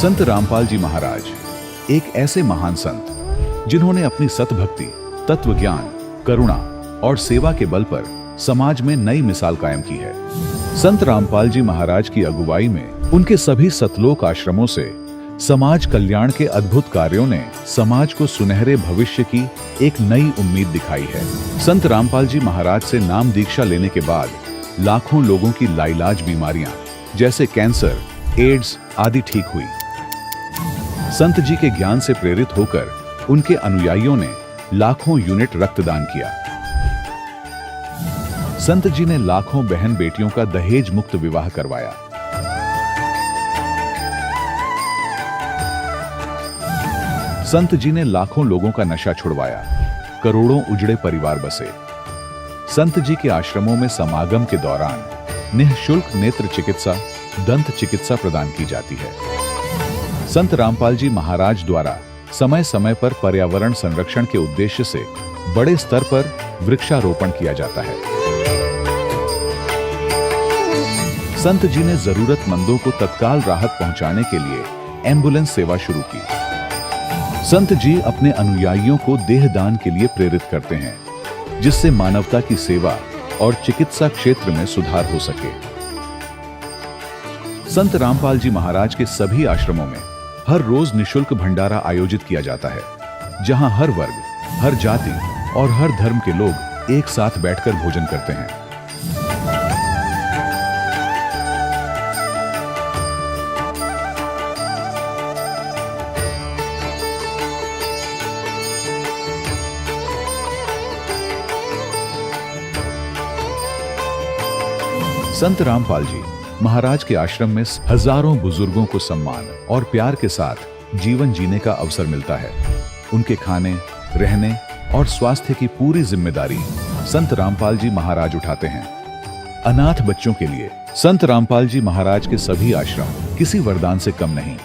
संत रामपाल जी महाराज एक ऐसे महान संत जिन्होंने अपनी सतभक्ति, तत्व ज्ञान, करुणा और सेवा के बल पर समाज में नई मिसाल कायम की है। संत रामपाल जी महाराज की अगुवाई में उनके सभी सतलोक आश्रमों से समाज कल्याण के अद्भुत कार्यों ने समाज को सुनहरे भविष्य की एक नई उम्मीद दिखाई है। संत रामपाल जी महाराज से नाम दीक्षा लेने के बाद लाखों लोगों की लाइलाज बीमारियां जैसे कैंसर, एड्स आदि ठीक हुई। संत जी के ज्ञान से प्रेरित होकर उनके अनुयायियों ने लाखों यूनिट रक्तदान किया। संत जी ने लाखों बहन बेटियों का दहेज मुक्त विवाह करवाया। संत जी ने लाखों लोगों का नशा छुड़वाया, करोड़ों उजड़े परिवार बसे। संत जी के आश्रमों में समागम के दौरान निःशुल्क नेत्र चिकित्सा, दंत चिकित्सा प्रदान की जाती है। संत रामपाल जी महाराज द्वारा समय समय पर पर्यावरण संरक्षण के उद्देश्य से बड़े स्तर पर वृक्षारोपण किया जाता है। संत जी ने जरूरतमंदों को तत्काल राहत पहुंचाने के लिए एम्बुलेंस सेवा शुरू की। संत जी अपने अनुयायियों को देहदान के लिए प्रेरित करते हैं, जिससे मानवता की सेवा और चिकित्सा क्षेत्र में सुधार हो सके। संत रामपाल जी महाराज के सभी आश्रमों में हर रोज निःशुल्क भंडारा आयोजित किया जाता है, जहां हर वर्ग, हर जाति और हर धर्म के लोग एक साथ बैठकर भोजन करते हैं। संत रामपाल जी महाराज के आश्रम में हजारों बुजुर्गों को सम्मान और प्यार के साथ जीवन जीने का अवसर मिलता है। उनके खाने, रहने और स्वास्थ्य की पूरी जिम्मेदारी संत रामपाल जी महाराज उठाते हैं। अनाथ बच्चों के लिए संत रामपाल जी महाराज के सभी आश्रम किसी वरदान से कम नहीं।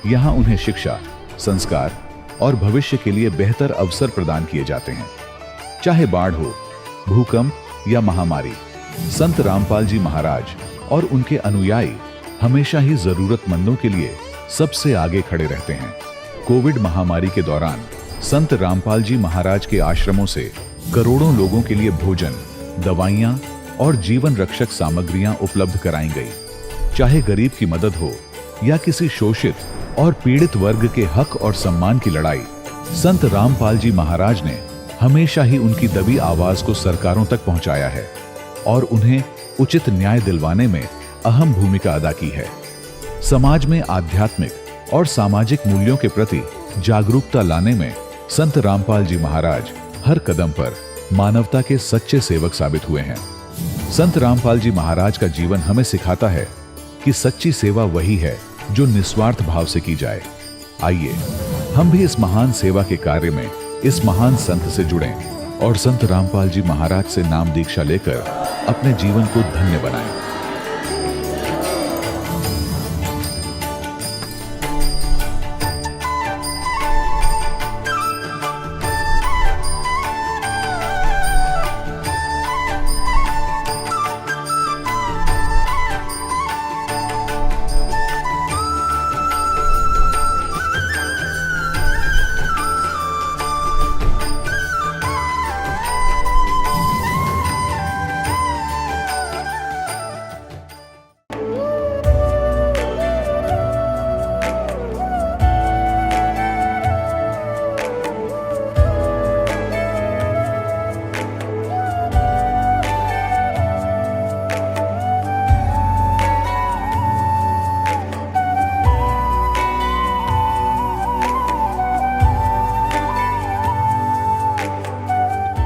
यहाँ उन्हें शिक्षा, संस्कार और भविष्य के लिए बेहतर अवसर प्रदान किए जाते हैं। चाहे बाढ़ हो, भूकंप या महामारी, संत रामपाल जी महाराज और उनके अनुयायी हमेशा ही जरूरतमंदों के लिए सबसे आगे खड़े रहते हैं। कोविड महामारी के दौरान संत रामपाल जी महाराज के आश्रमों से करोड़ों लोगों के लिए भोजन, दवाइयां और जीवन रक्षक सामग्रियां उपलब्ध कराई गई। चाहे गरीब की मदद हो या किसी शोषित और पीड़ित वर्ग के हक और सम्मान की लड़ाई, संत रामपाल जी महाराज ने हमेशा ही उनकी दबी आवाज को सरकारों तक पहुंचाया है और उन्हें उचित न्याय दिलवाने में अहम भूमिका अदा की है। समाज में आध्यात्मिक और सामाजिक मूल्यों के प्रति जागरूकता लाने में संत रामपाल जी महाराज हर कदम पर मानवता के सच्चे सेवक साबित हुए हैं। संत रामपाल जी महाराज का जीवन हमें सिखाता है कि सच्ची सेवा वही है जो निस्वार्थ भाव से की जाए। आइए हम भी इस महान सेवा के कार्य में इस महान संत से जुड़ें और संत रामपाल जी महाराज से नाम दीक्षा लेकर अपने जीवन को धन्य बनाएं।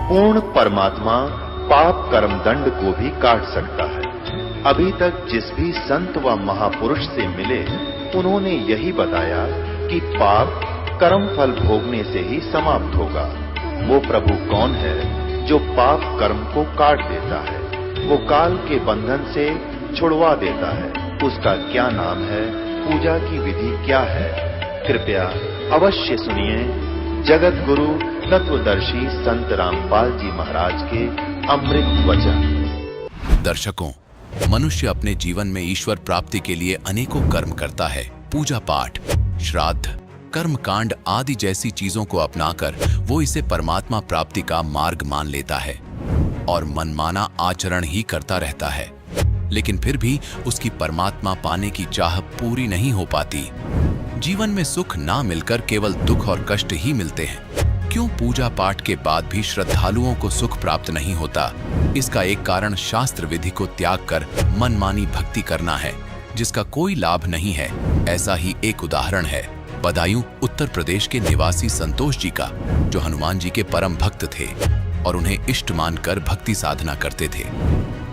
पूर्ण परमात्मा पाप कर्म दंड को भी काट सकता है। अभी तक जिस भी संत व महापुरुष से मिले, उन्होंने यही बताया कि पाप कर्म फल भोगने से ही समाप्त होगा। वो प्रभु कौन है जो पाप कर्म को काट देता है, वो काल के बंधन से छुड़वा देता है। उसका क्या नाम है, पूजा की विधि क्या है? कृपया अवश्य सुनिए जगत गुरु तत्वदर्शी संत रामपाल जी महाराज के अमृत वचन। दर्शकों, मनुष्य अपने जीवन में ईश्वर प्राप्ति के लिए अनेकों कर्म करता है, पूजा पाठ, श्राद्ध, कर्मकांड आदि जैसी चीजों को अपनाकर वो इसे परमात्मा प्राप्ति का मार्ग मान लेता है और मनमाना आचरण ही करता रहता है, लेकिन फिर भी उसकी परमात्मा पाने की चाह पूरी नहीं हो पाती। जीवन में सुख ना मिलकर केवल दुख और कष्ट ही मिलते हैं। क्यों पूजा पाठ के बाद भी श्रद्धालुओं को सुख प्राप्त नहीं होता? इसका एक कारण शास्त्र विधि को त्याग कर मनमानी भक्ति करना है, जिसका कोई लाभ नहीं है। ऐसा ही एक उदाहरण है बदायूं उत्तर प्रदेश के निवासी संतोष जी का, जो हनुमान जी के परम भक्त थे और उन्हें इष्ट मानकर भक्ति साधना करते थे।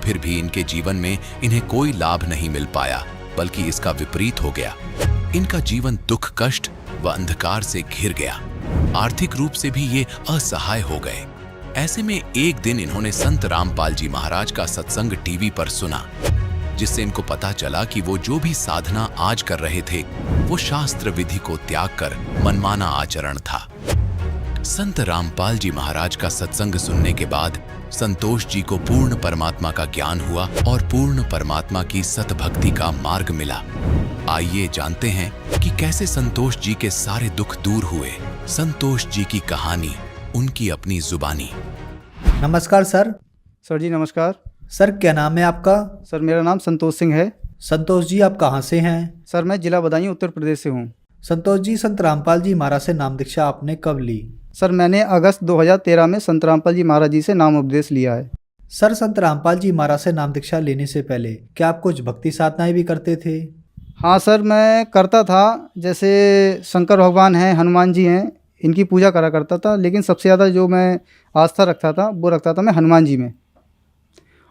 फिर भी इनके जीवन में इन्हें कोई लाभ नहीं मिल पाया, बल्कि इसका विपरीत हो गया। इनका जीवन दुख, कष्ट व अंधकार से घिर गया। आर्थिक रूप से भी ये असहाय हो गए। ऐसे में एक दिन इन्होंने संत रामपाल जी महाराज का सत्संग टीवी पर सुना, जिससे इनको पता चला कि वो जो भी साधना आज कर रहे थे वो शास्त्र विधि को त्याग कर मनमाना आचरण था। संत रामपाल जी महाराज का सत्संग सुनने के बाद संतोष जी को पूर्ण परमात्मा का ज्ञान हुआ और पूर्ण परमात्मा की सतभक्ति का मार्ग मिला। आइए जानते हैं कि कैसे संतोष जी के सारे दुख दूर हुए। संतोष जी की कहानी, उनकी अपनी जुबानी। नमस्कार सर। सर जी नमस्कार। सर क्या नाम है आपका? सर मेरा नाम संतोष सिंह है। संतोष जी आप कहाँ से हैं? सर मैं जिला बदायूं उत्तर प्रदेश से हूँ। संतोष जी संत रामपाल जी महाराज से नाम दीक्षा आपने कब ली? सर मैंने अगस्त 2013 में संत रामपाल जी महाराज जी से नाम उपदेश लिया है। सर संत रामपाल जी महाराज से नाम दीक्षा लेने से पहले क्या आप कुछ भक्ति साधनाएं भी करते थे? हाँ सर मैं करता था, जैसे शंकर भगवान हैं, हनुमान जी हैं, इनकी पूजा करा करता था। लेकिन सबसे ज़्यादा जो मैं आस्था रखता था वो रखता था मैं हनुमान जी में।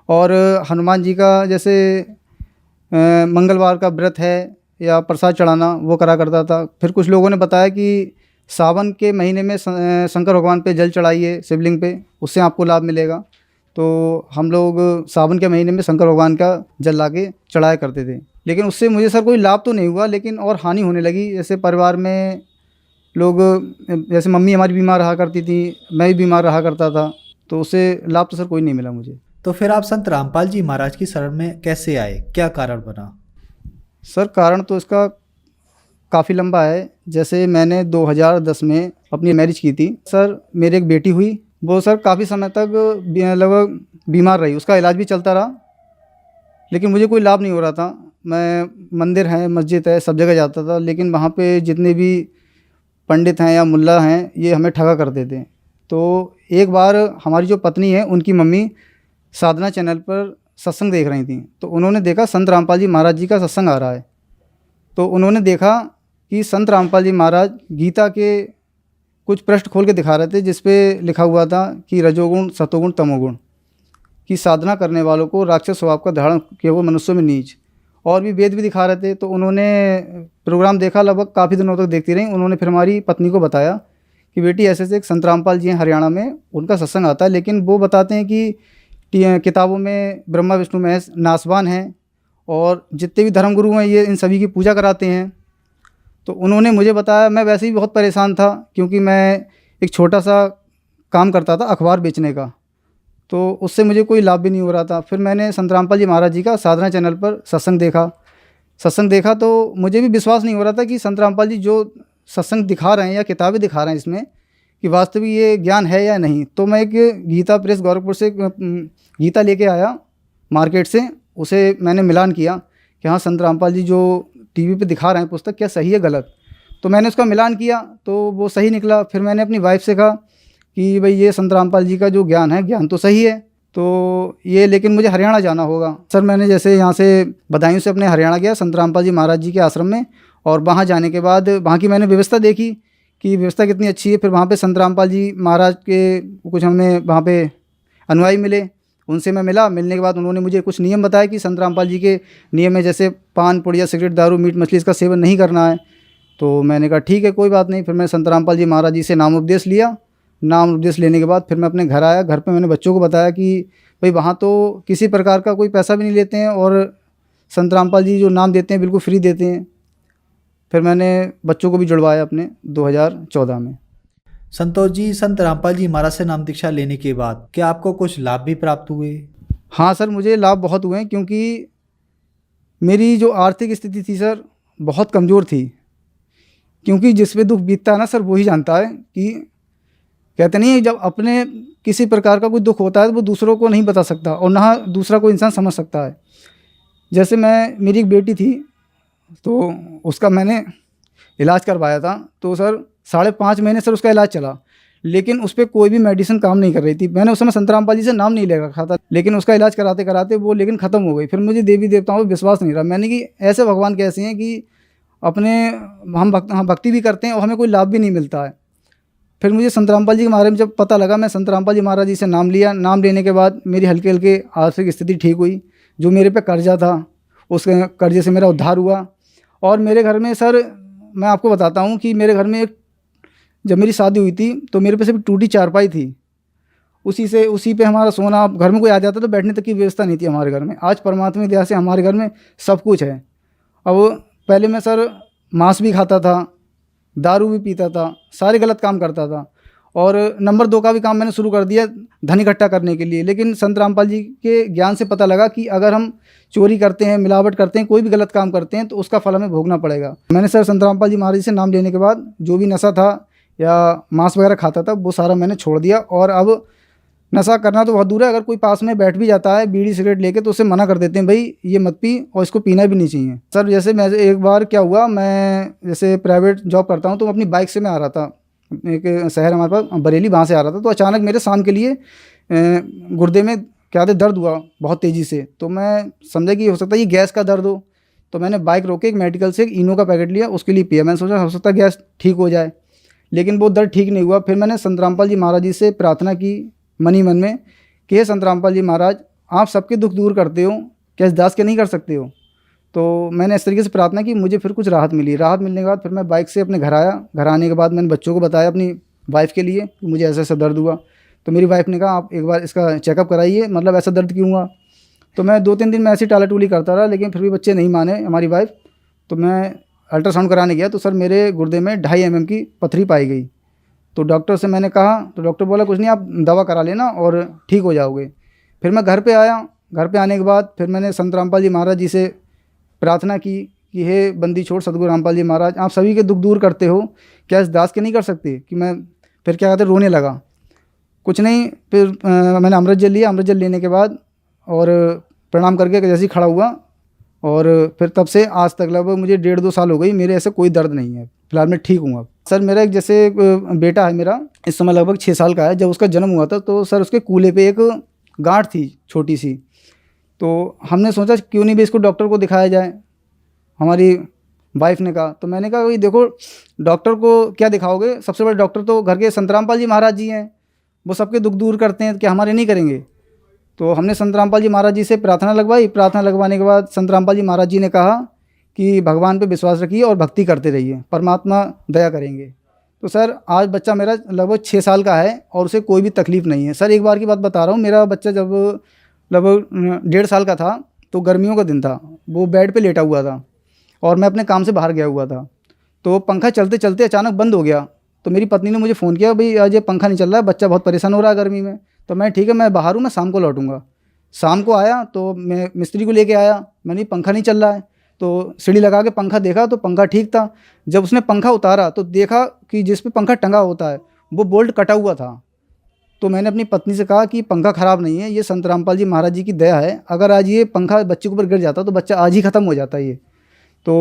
और हनुमान जी का जैसे मंगलवार का व्रत है या प्रसाद चढ़ाना वो करा करता था। फिर कुछ लोगों ने बताया कि सावन के महीने में शंकर भगवान पे जल चढ़ाइए शिवलिंग पे, उससे आपको लाभ मिलेगा। तो हम लोग सावन के महीने में शंकर भगवान का जल लाके चढ़ाया करते थे। लेकिन उससे मुझे सर कोई लाभ तो नहीं हुआ, लेकिन और हानि होने लगी। जैसे परिवार में लोग, जैसे मम्मी हमारी बीमार रहा करती थी, मैं भी बीमार रहा करता था, तो उससे लाभ तो सर कोई नहीं मिला मुझे। तो फिर आप संत रामपाल जी महाराज की शरण में कैसे आए? क्या कारण बना? सर कारण तो इसका काफ़ी लंबा है। जैसे मैंने 2010 में अपनी मैरिज की थी। सर मेरी एक बेटी हुई, वो सर काफ़ी समय तक लगभग बीमार रही, उसका इलाज भी चलता रहा, लेकिन मुझे कोई लाभ नहीं हो रहा था। मैं मंदिर है, मस्जिद है, सब जगह जाता था, लेकिन वहाँ पे जितने भी पंडित हैं या मुल्ला हैं ये हमें ठगा करते थे। तो एक बार हमारी जो पत्नी है उनकी मम्मी साधना चैनल पर सत्संग देख रही थी, तो उन्होंने देखा संत रामपाल जी महाराज जी का सत्संग आ रहा है। तो उन्होंने देखा कि संत रामपाल जी महाराज गीता के कुछ पृष्ठ खोल के दिखा रहे थे, जिस पे लिखा हुआ था कि रजोगुण, सतोगुण, तमोगुण की साधना करने वालों को राक्षस स्वभाव का धारण किए हुए मनुष्यों में नीच, और भी वेद भी दिखा रहे थे। तो उन्होंने प्रोग्राम देखा, लगभग काफ़ी दिनों तक देखती रही। उन्होंने फिर हमारी पत्नी को बताया कि बेटी ऐसे एक संत रामपाल जी हैं हरियाणा में, उनका सत्संग आता है, लेकिन वो बताते हैं कि किताबों में ब्रह्मा विष्णु महेश नासवान हैं और जितने भी धर्मगुरु हैं ये इन सभी की पूजा कराते हैं। तो उन्होंने मुझे बताया। मैं वैसे ही बहुत परेशान था, क्योंकि मैं एक छोटा सा काम करता था अखबार बेचने का, तो उससे मुझे कोई लाभ भी नहीं हो रहा था। फिर मैंने संत रामपाल जी महाराज जी का साधना चैनल पर सत्संग देखा तो मुझे भी विश्वास नहीं हो रहा था कि संत रामपाल जी जो सत्संग दिखा रहे हैं या किताबें दिखा रहे हैं इसमें कि वास्तविक ये ज्ञान है या नहीं। तो मैं एक गीता प्रेस गोरखपुर से गीता लेके आया मार्केट से, उसे मैंने मिलान किया कि हाँ संत रामपाल जी जो टीवी पे दिखा रहे हैं पुस्तक क्या सही है गलत। तो मैंने उसका मिलान किया तो वो सही निकला। फिर मैंने अपनी वाइफ से कहा कि भाई ये संत रामपाल जी का जो ज्ञान है, ज्ञान तो सही है, तो ये लेकिन मुझे हरियाणा जाना होगा। सर मैंने जैसे यहाँ से बदायूं से अपने हरियाणा गया संत रामपाल जी महाराज जी के आश्रम में, और वहाँ जाने के बाद वहाँ की मैंने व्यवस्था देखी कि व्यवस्था कितनी अच्छी है। फिर वहाँ पे संत रामपाल जी महाराज के कुछ हमें वहाँ पे अनुयायी मिले, उनसे मैं मिला। मिलने के बाद उन्होंने मुझे कुछ नियम बताया कि संत रामपाल जी के नियम है जैसे पान, पुड़िया, सिगरेट, दारू, मीट मछली इसका सेवन नहीं करना है। तो मैंने कहा ठीक है कोई बात नहीं। फिर मैं संत रामपाल जी महाराज जी से नाम उपदेश लिया। नाम उपदेश लेने के बाद फिर मैं अपने घर आया। घर पे मैंने बच्चों को बताया कि भाई वहाँ तो किसी प्रकार का कोई पैसा भी नहीं लेते हैं और संत रामपाल जी जो नाम देते हैं बिल्कुल फ्री देते हैं। फिर मैंने बच्चों को भी जुड़वाया अपने 2014 में। संतोष जी, संत रामपाल जी महाराज से नाम दीक्षा लेने के बाद क्या आपको कुछ लाभ भी प्राप्त हुए? हाँ सर, मुझे लाभ बहुत हुए, क्योंकि मेरी जो आर्थिक स्थिति थी सर बहुत कमज़ोर थी, क्योंकि जिस पे दुख बीतता है ना सर, वही जानता है कि कहते नहीं है, जब अपने किसी प्रकार का कोई दुख होता है तो वो दूसरों को नहीं बता सकता और ना दूसरा कोई इंसान समझ सकता है। जैसे मेरी एक बेटी थी, तो उसका मैंने इलाज करवाया था, तो सर 5.5 महीने सर उसका इलाज चला, लेकिन उस पर कोई भी मेडिसिन काम नहीं कर रही थी। मैंने उस समय संत रामपाल जी से नाम नहीं ले रखा था, लेकिन उसका इलाज कराते कराते वो लेकिन ख़त्म हो गई। फिर मुझे देवी देवताओं पर विश्वास नहीं रहा। मैंने कि ऐसे भगवान कैसे हैं कि अपने हम भक्ति भी करते हैं और हमें कोई लाभ भी नहीं मिलता है। फिर मुझे संत रामपाल जी के बारे में जब पता लगा, मैं संत रामपाल जी महाराज जी से नाम लिया। नाम लेने के बाद मेरी हल्के हल्के आर्थिक स्थिति ठीक हुई। जो मेरे पे कर्जा था, उस कर्जे से मेरा उद्धार हुआ। और मेरे घर में सर, मैं आपको बताता हूँ कि मेरे घर में जब मेरी शादी हुई थी तो मेरे पे सिर्फ टूटी चारपाई थी, उसी पे हमारा सोना। घर में कोई आ जाता तो बैठने तक की व्यवस्था नहीं थी हमारे घर में। आज परमात्मा की दया से हमारे घर में सब कुछ है। अब पहले मैं सर मांस भी खाता था, दारू भी पीता था, सारे गलत काम करता था, और नंबर 2 का भी काम मैंने शुरू कर दिया धन इकट्ठा करने के लिए। लेकिन संत रामपाल जी के ज्ञान से पता लगा कि अगर हम चोरी करते हैं, मिलावट करते हैं, कोई भी गलत काम करते हैं तो उसका फल हमें भोगना पड़ेगा। मैंने सर संत रामपाल जी महाराज जी से नाम लेने के बाद जो भी नशा था या मांस वगैरह खाता था, वो सारा मैंने छोड़ दिया। और अब नशा करना तो बहुत दूर है, अगर कोई पास में बैठ भी जाता है बीड़ी सिगरेट लेके तो उसे मना कर देते हैं, भाई ये मत पी, और इसको पीना भी नहीं चाहिए। सर जैसे मैं एक बार क्या हुआ, मैं जैसे प्राइवेट जॉब करता हूँ तो अपनी बाइक से मैं आ रहा था, एक शहर हमारे पास बरेली, वहाँ से आ रहा था। तो अचानक मेरे शाम के लिए गुर्दे में क्या था, दर्द हुआ बहुत तेज़ी से। तो मैं समझा कि हो सकता है ये गैस का दर्द हो। तो मैंने बाइक रोके एक मेडिकल से एक इनो का पैकेट लिया, उसके लिए पिया। मैंने सोचा हो सकता है गैस ठीक हो जाए, लेकिन वो दर्द ठीक नहीं हुआ। फिर मैंने संत रामपाल जी महाराज जी से प्रार्थना की मन ही मन में कि हे संत रामपाल जी महाराज, आप सबके दुख दूर करते हो, क्या इस दास के नहीं कर सकते हो? तो मैंने इस तरीके से प्रार्थना की, मुझे फिर कुछ राहत मिली। राहत मिलने के बाद फिर मैं बाइक से अपने घर आया। घर आने के बाद मैंने बच्चों को बताया, अपनी वाइफ़ के लिए, कि मुझे ऐसा ऐसा दर्द हुआ। तो मेरी वाइफ़ ने कहा आप एक बार इसका चेकअप कराइए, मतलब ऐसा दर्द क्यों हुआ। तो मैं 2-3 दिन में ऐसी टाला-टूली करता रहा, लेकिन फिर भी बच्चे नहीं माने, हमारी वाइफ़। तो मैं अल्ट्रासाउंड कराने गया तो सर मेरे गुर्दे में 2.5 mm की पथरी पाई गई। तो डॉक्टर से मैंने कहा, तो डॉक्टर बोला कुछ नहीं, आप दवा करा लेना और ठीक हो जाओगे। फिर मैं घर पे आया। घर पे आने के बाद फिर मैंने संत रामपाल जी महाराज जी से प्रार्थना की कि हे बंदी छोड़ सतगुरु रामपाल जी महाराज, आप सभी के दुख दूर करते हो, क्या इस दास के नहीं कर सकते? कि मैं फिर क्या कहते रोने लगा। कुछ नहीं, फिर मैंने अमृत जल लिया। अमृत जल लेने के बाद और प्रणाम करके जैसे ही खड़ा हुआ, और फिर तब से आज तक लगभग मुझे 1.5-2 साल हो गई, मेरे ऐसे कोई दर्द नहीं है। फिलहाल मैं ठीक हूँ अब। सर मेरा एक जैसे बेटा है मेरा, इस समय लगभग 6 साल का है। जब उसका जन्म हुआ था तो सर उसके कूल्हे पे एक गांठ थी छोटी सी। तो हमने सोचा क्यों नहीं भी इसको डॉक्टर को दिखाया जाए। हमारी वाइफ़ ने कहा, तो मैंने कहा भाई देखो, डॉक्टर को क्या दिखाओगे, सबसे बड़े डॉक्टर तो घर के संत रामपाल जी महाराज जी हैं, वो सबके दुख दूर करते हैं, क्या हमारे नहीं करेंगे? तो हमने संत रामपाल जी महाराज जी से प्रार्थना लगवाई। प्रार्थना लगवाने के बाद संत रामपाल जी महाराज जी ने कहा कि भगवान पे विश्वास रखिए और भक्ति करते रहिए, परमात्मा दया करेंगे। तो सर आज बच्चा मेरा लगभग 6 साल का है और उसे कोई भी तकलीफ़ नहीं है। सर एक बार की बात बता रहा हूँ, मेरा बच्चा जब लगभग 1.5 साल का था तो गर्मियों का दिन था, वो बेड पे लेटा हुआ था और मैं अपने काम से बाहर गया हुआ था। तो पंखा चलते चलते अचानक बंद हो गया। तो मेरी पत्नी ने मुझे फ़ोन किया, भाई आज ये पंखा नहीं चल रहा है, बच्चा बहुत परेशान हो रहा है गर्मी में। तो मैं ठीक है, मैं बाहर हूँ, मैं शाम को लौटूंगा। शाम को आया तो मैं मिस्त्री को लेके आया, मैंने पंखा नहीं चल रहा है। तो सीढ़ी लगा के पंखा देखा तो पंखा ठीक था। जब उसने पंखा उतारा तो देखा कि जिस पे पंखा टंगा होता है वो बोल्ट कटा हुआ था। तो मैंने अपनी पत्नी से कहा कि पंखा ख़राब नहीं है, ये संत रामपाल जी महाराज जी की दया है, अगर आज ये पंखा बच्चे के ऊपर गिर जाता तो बच्चा आज ही ख़त्म हो जाता ये। तो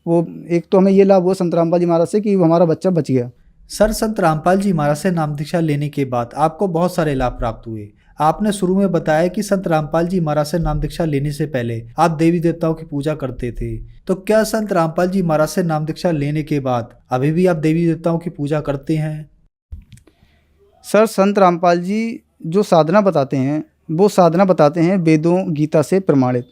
वो एक तो हमें ये लाभ हुआ संत रामपाल जी महाराज से कि हमारा बच्चा बच गया। सर संत रामपाल जी महाराज से नाम दीक्षा लेने के बाद आपको बहुत सारे लाभ प्राप्त हुए। आपने शुरू में बताया कि संत रामपाल जी महाराज से नाम दीक्षा लेने से पहले आप देवी देवताओं की पूजा करते थे, तो क्या संत रामपाल जी महाराज से नाम दीक्षा लेने के बाद अभी भी आप देवी देवताओं की पूजा करते हैं? सर संत रामपाल जी जो साधना बताते हैं वो साधना बताते हैं वेदों गीता से प्रमाणित।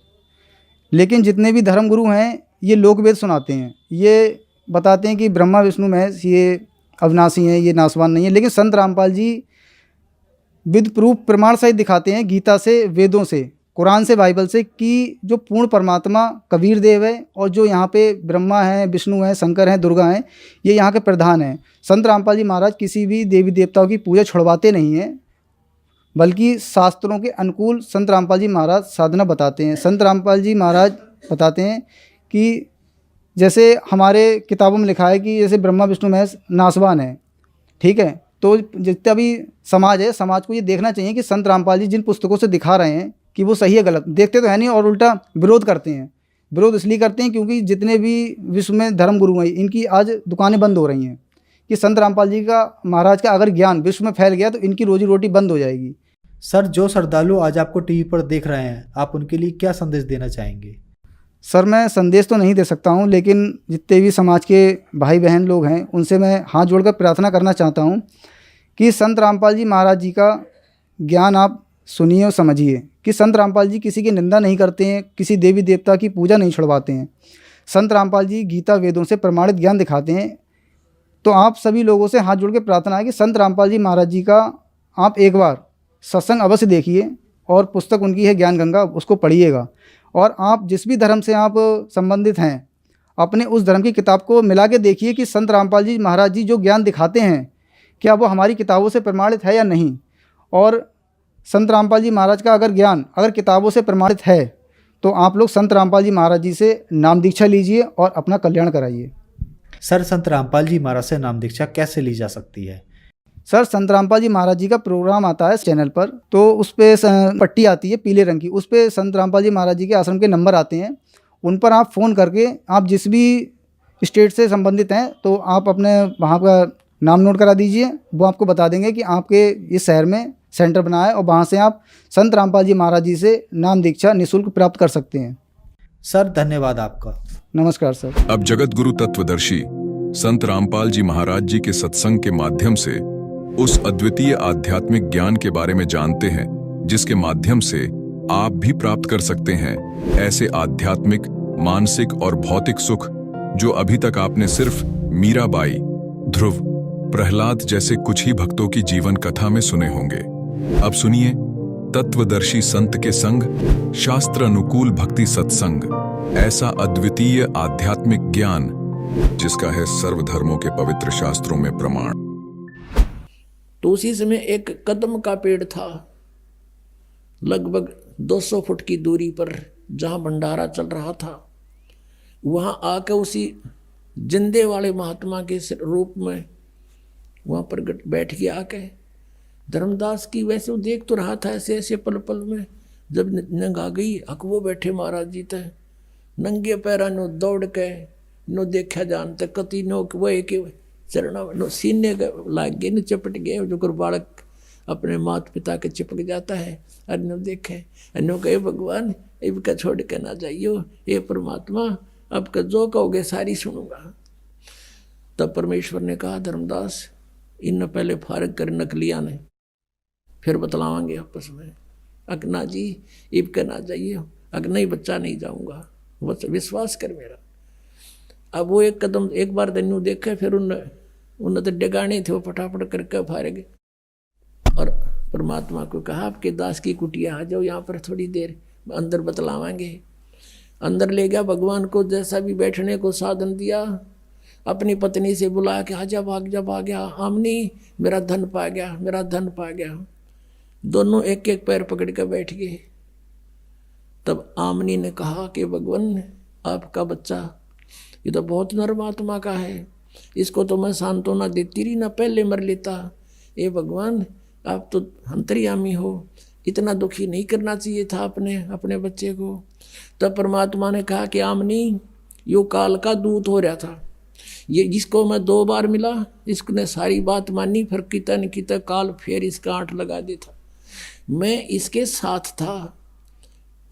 लेकिन जितने भी धर्मगुरु हैं ये लोक वेद सुनाते हैं, ये बताते हैं कि ब्रह्मा विष्णु महेश ये अविनाशी हैं, ये नाशवान नहीं है। लेकिन संत रामपाल जी विद प्रूफ प्रमाण सहित दिखाते हैं गीता से, वेदों से, कुरान से, बाइबल से कि जो पूर्ण परमात्मा कबीर देव है और जो यहाँ पे ब्रह्मा हैं, विष्णु हैं, शंकर हैं, दुर्गा हैं, ये यहाँ के प्रधान हैं। संत रामपाल जी महाराज किसी भी देवी देवताओं की पूजा छुड़वाते नहीं हैं, बल्कि शास्त्रों के अनुकूल संत रामपाल जी महाराज साधना बताते हैं। संत रामपाल जी महाराज बताते हैं कि जैसे हमारे किताबों में लिखा है कि जैसे ब्रह्मा विष्णु महेश नासवान है, ठीक है। तो जितना भी समाज है, समाज को ये देखना चाहिए कि संत रामपाल जी जिन पुस्तकों से दिखा रहे हैं कि वो सही है गलत, देखते तो है नहीं और उल्टा विरोध करते हैं। विरोध इसलिए करते हैं क्योंकि जितने भी विश्व में धर्म गुरु हैं, इनकी आज दुकानें बंद हो रही हैं कि संत रामपाल जी का, महाराज का अगर ज्ञान विश्व में फैल गया तो इनकी रोजी रोटी बंद हो जाएगी। सर, जो श्रद्धालु आज आपको टीवी पर देख रहे हैं, आप उनके लिए क्या संदेश देना चाहेंगे? सर, मैं संदेश तो नहीं दे सकता हूं, लेकिन जितने भी समाज के भाई बहन लोग हैं उनसे मैं हाथ जोड़कर प्रार्थना करना चाहता हूं कि संत रामपाल जी महाराज जी का ज्ञान आप सुनिए और समझिए कि संत रामपाल जी किसी की निंदा नहीं करते हैं, किसी देवी देवता की पूजा नहीं छुड़वाते हैं। संत रामपाल जी गीता वेदों से प्रमाणित ज्ञान दिखाते हैं। तो आप सभी लोगों से हाथ जोड़ के प्रार्थना है कि संत रामपाल जी महाराज जी का आप एक बार सत्संग अवश्य देखिए और पुस्तक उनकी है ज्ञान गंगा, उसको पढ़िएगा। और आप जिस भी धर्म से आप संबंधित हैं, अपने उस धर्म की किताब को मिला के देखिए कि संत रामपाल जी महाराज जी जो ज्ञान दिखाते हैं क्या वो हमारी किताबों से प्रमाणित है या नहीं। और संत रामपाल जी महाराज का अगर ज्ञान अगर किताबों से प्रमाणित है तो आप लोग संत रामपाल जी महाराज जी से नाम दीक्षा लीजिए और अपना कल्याण कराइए। सर, संत रामपाल जी महाराज से नाम दीक्षा कैसे ली जा सकती है? सर, संत रामपाल जी महाराज जी का प्रोग्राम आता है चैनल पर, तो उस पर पट्टी आती है पीले रंग की, उस पर संत रामपाल जी महाराज जी के आश्रम के नंबर आते हैं। उन पर आप फ़ोन करके आप जिस भी स्टेट से संबंधित हैं तो आप अपने वहाँ का नाम नोट करा दीजिए। वो आपको बता देंगे कि आपके इस शहर में सेंटर बना है और वहाँ से आप संत रामपाल जी महाराज जी से नाम दीक्षा निःशुल्क प्राप्त कर सकते हैं। सर, धन्यवाद आपका। नमस्कार सर। अब जगत गुरु तत्वदर्शी संत रामपाल जी महाराज जी के सत्संग के माध्यम से उस अद्वितीय आध्यात्मिक ज्ञान के बारे में जानते हैं जिसके माध्यम से आप भी प्राप्त कर सकते हैं ऐसे आध्यात्मिक, मानसिक और भौतिक सुख जो अभी तक आपने सिर्फ मीराबाई, ध्रुव, प्रहलाद जैसे कुछ ही भक्तों की जीवन कथा में सुने होंगे। अब सुनिए तत्वदर्शी संत के संग शास्त्र अनुकूल भक्ति सत्संग, ऐसा अद्वितीय आध्यात्मिक ज्ञान जिसका है सर्वधर्मों के पवित्र शास्त्रों में प्रमाण। तो उसी समय एक कदम का पेड़ था, लगभग 200 फुट की दूरी पर, जहाँ भंडारा चल रहा था। वहाँ आकर उसी जिंदे वाले महात्मा के रूप में वहाँ पर बैठ के आके धर्मदास की, वैसे वो देख तो रहा था ऐसे ऐसे पल पल में, जब नंग आ गई अक वो बैठे महाराज जी थे नंगे पैरा नो दौड़ के नो देखा जानते कति नो वो एक चरणा नो सीने लाग गए न चपट गए, जो कर बालक अपने माता पिता के चिपक जाता है। और नो देखे नो कहे भगवान इनका छोड़ के ना जाइयो, ये परमात्मा आपका जो कहोगे सारी सुनूंगा। तब परमेश्वर ने कहा धर्मदास इन पहले फारग कर नकलिया ने, फिर बतलावांगे आपस में। अकना जी इब के ना जाइए, अग नहीं बच्चा नहीं जाऊंगा, बस विश्वास कर मेरा। अब वो एक कदम एक बार दन्यू देखे, फिर उन तो डगाने थे वो फटाफट करके फारेगे और परमात्मा को कहा आपके दास की कुटिया आ जाओ यहाँ पर थोड़ी देर, अंदर बतलावांगे। अंदर ले गया, भगवान को जैसा भी बैठने को साधन दिया, अपनी पत्नी से बुला के आजा भाग जा भाग गया, आमनी मेरा धन पा गया, मेरा धन पा गया। दोनों एक एक पैर पकड़ कर बैठ गए। तब आमनी ने कहा कि भगवान आपका बच्चा ये तो बहुत नर्म आत्मा का है, इसको तो मैं सांत्वना देती रही ना पहले मर लेता। ये भगवान आप तो अंतर्यामी हो, इतना दुखी नहीं करना चाहिए था अपने बच्चे को। तब परमात्मा ने कहा कि आमनी यो काल का दूत हो रहा था, ये जिसको मैं 2 बार मिला इसने सारी बात मानी, फिर किता न किता काल फिर इसका आंट लगा देता। मैं इसके साथ था,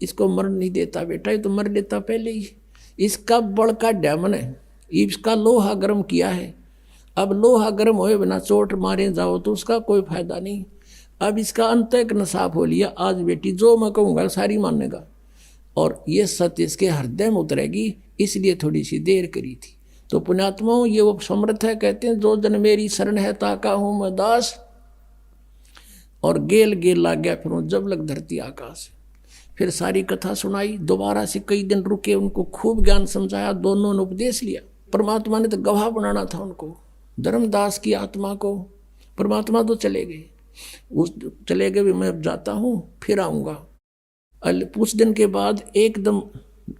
इसको मर नहीं देता बेटा, ये तो मर लेता पहले ही। इसका बड़ का डैमन है, इसका लोहा गर्म किया है। अब लोहा गर्म होए बिना चोट मारे जाओ तो उसका कोई फायदा नहीं। अब इसका अंतःकरण साफ हो लिया, आज बेटी जो मैं कहूँगा सारी मानेगा और ये सत्य इसके हृदय में उतरेगी, इसलिए थोड़ी सी देर करी थी। तो पुण्यात्माओं ये वो समर्थ है, कहते हैं जो जन मेरी शरण है ताका हूँ मैं दास। और गेल गेल लाग गया फिर जब लग धरती आकाश। फिर सारी कथा सुनाई, दोबारा से कई दिन रुके, उनको खूब ज्ञान समझाया, दोनों ने उपदेश लिया। परमात्मा ने तो गवाह बनाना था उनको, धर्मदास की आत्मा को। परमात्मा तो चले गए, चले गए भी मैं अब जाता हूँ फिर आऊँगा। कुछ दिन के बाद एकदम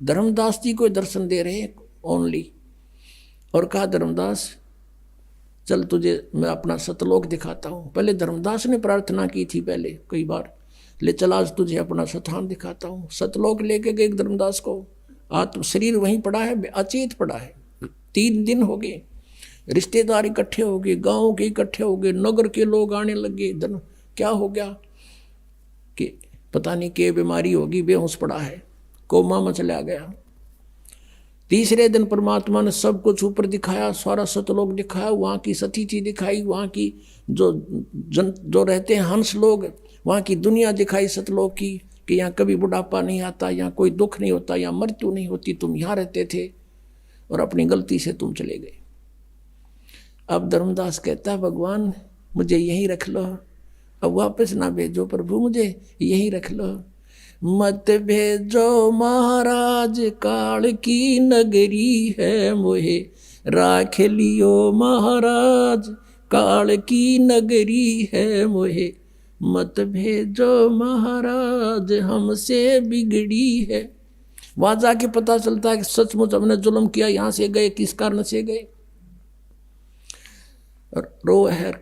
धर्मदास जी को दर्शन दे रहे, ओनली। और कहा धर्मदास चल तुझे मैं अपना सतलोक दिखाता हूँ। पहले धर्मदास ने प्रार्थना की थी पहले कई बार, ले चल आज तुझे अपना स्थान दिखाता हूँ। सतलोक लेके गए धर्मदास को, आत्म शरीर वहीं पड़ा है, अचेत पड़ा है। 3 दिन हो गए, रिश्तेदार इकट्ठे हो गए, गाँव के इकट्ठे हो गए, नगर के लोग आने लगे। क्या हो गया कि पता नहीं क्या बीमारी होगी, बेहोश पड़ा है, कोमा में चला गया। तीसरे दिन परमात्मा ने सब कुछ ऊपर दिखाया, सारा सतलोक दिखाया, वहाँ की सतीथि दिखाई, वहाँ की जो रहते हैं हंस लोग, वहाँ की दुनिया दिखाई सतलोक की, कि यहाँ कभी बुढ़ापा नहीं आता, यहाँ कोई दुख नहीं होता, यहाँ मृत्यु नहीं होती, तुम यहाँ रहते थे और अपनी गलती से तुम चले गए। अब धर्मदास कहता है भगवान मुझे यहीं रख लो, अब वापस ना भेजो प्रभु, मुझे यहीं रख लो। मत भेजो महाराज काल की नगरी है, मोहे राख लियो महाराज काल की नगरी है, मोहे मत भेजो महाराज हमसे बिगड़ी है। वहां जाके पता चलता है कि सचमुच हमने जुल्म किया, यहां से गए किस कारण से गए। रो है,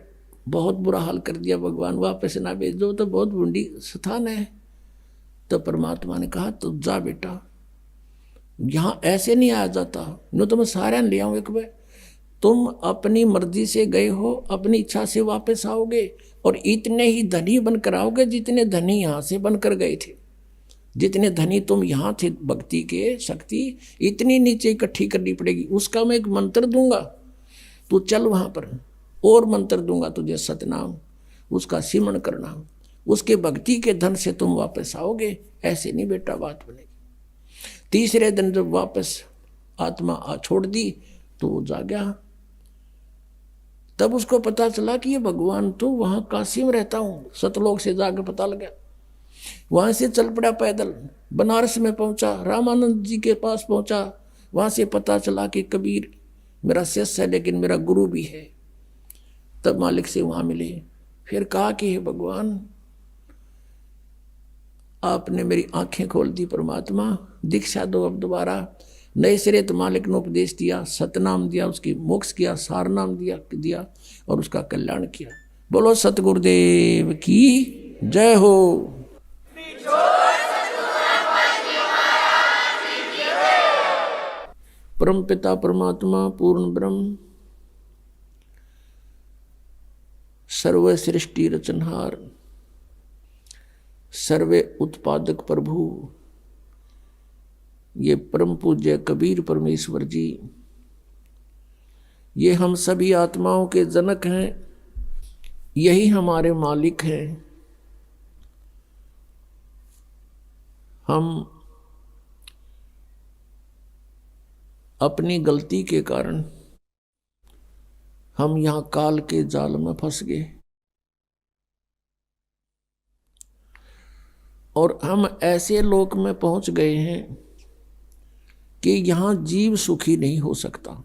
बहुत बुरा हाल कर दिया भगवान, वापस ना भेजो तो बहुत बूंदी स्थान है। तो परमात्मा ने कहा तो जा बेटा, यहाँ ऐसे नहीं आया जाता, नो तो मैं सारे ले आऊँ एक बार। तुम अपनी मर्जी से गए हो, अपनी इच्छा से वापस आओगे और इतने ही धनी बनकर आओगे जितने धनी यहाँ से बनकर गए थे। जितने धनी तुम यहाँ थे भक्ति के शक्ति, इतनी नीचे इकट्ठी करनी पड़ेगी। उसका मैं एक मंत्र दूंगा, तू चल वहाँ पर, और मंत्र दूंगा तुझे सतनाम, उसका सिमरण करना, उसके भक्ति के धन से तुम वापस आओगे। ऐसे नहीं बेटा बात बनेगी। तीसरे दिन जब वापस आत्मा छोड़ दी तो वो जा गया। तब उसको पता चला कि ये भगवान तो वहां काशी में रहता हूँ। सतलोक से जाकर पता लगा, वहां से चल पड़ा पैदल, बनारस में पहुंचा, रामानंद जी के पास पहुंचा। वहां से पता चला कि कबीर मेरा शिष्य है लेकिन मेरा गुरु भी है। तब मालिक से वहां मिले, फिर कहा कि हे भगवान आपने मेरी आंखें खोल दी, परमात्मा दीक्षा दो अब दोबारा। नए सिरे तो मालिक ने उपदेश दिया, सतनाम दिया, उसकी मोक्ष किया, सार नाम दिया और उसका कल्याण किया। बोलो सतगुरुदेव की जय हो। परम पिता परमात्मा पूर्ण ब्रह्म सर्व सृष्टि रचनहार सर्वे उत्पादक प्रभु, ये परम पूज्य कबीर परमेश्वर जी, ये हम सभी आत्माओं के जनक हैं, यही हमारे मालिक हैं। हम अपनी गलती के कारण हम यहाँ काल के जाल में फंस गए और हम ऐसे लोक में पहुंच गए हैं कि यहाँ जीव सुखी नहीं हो सकता।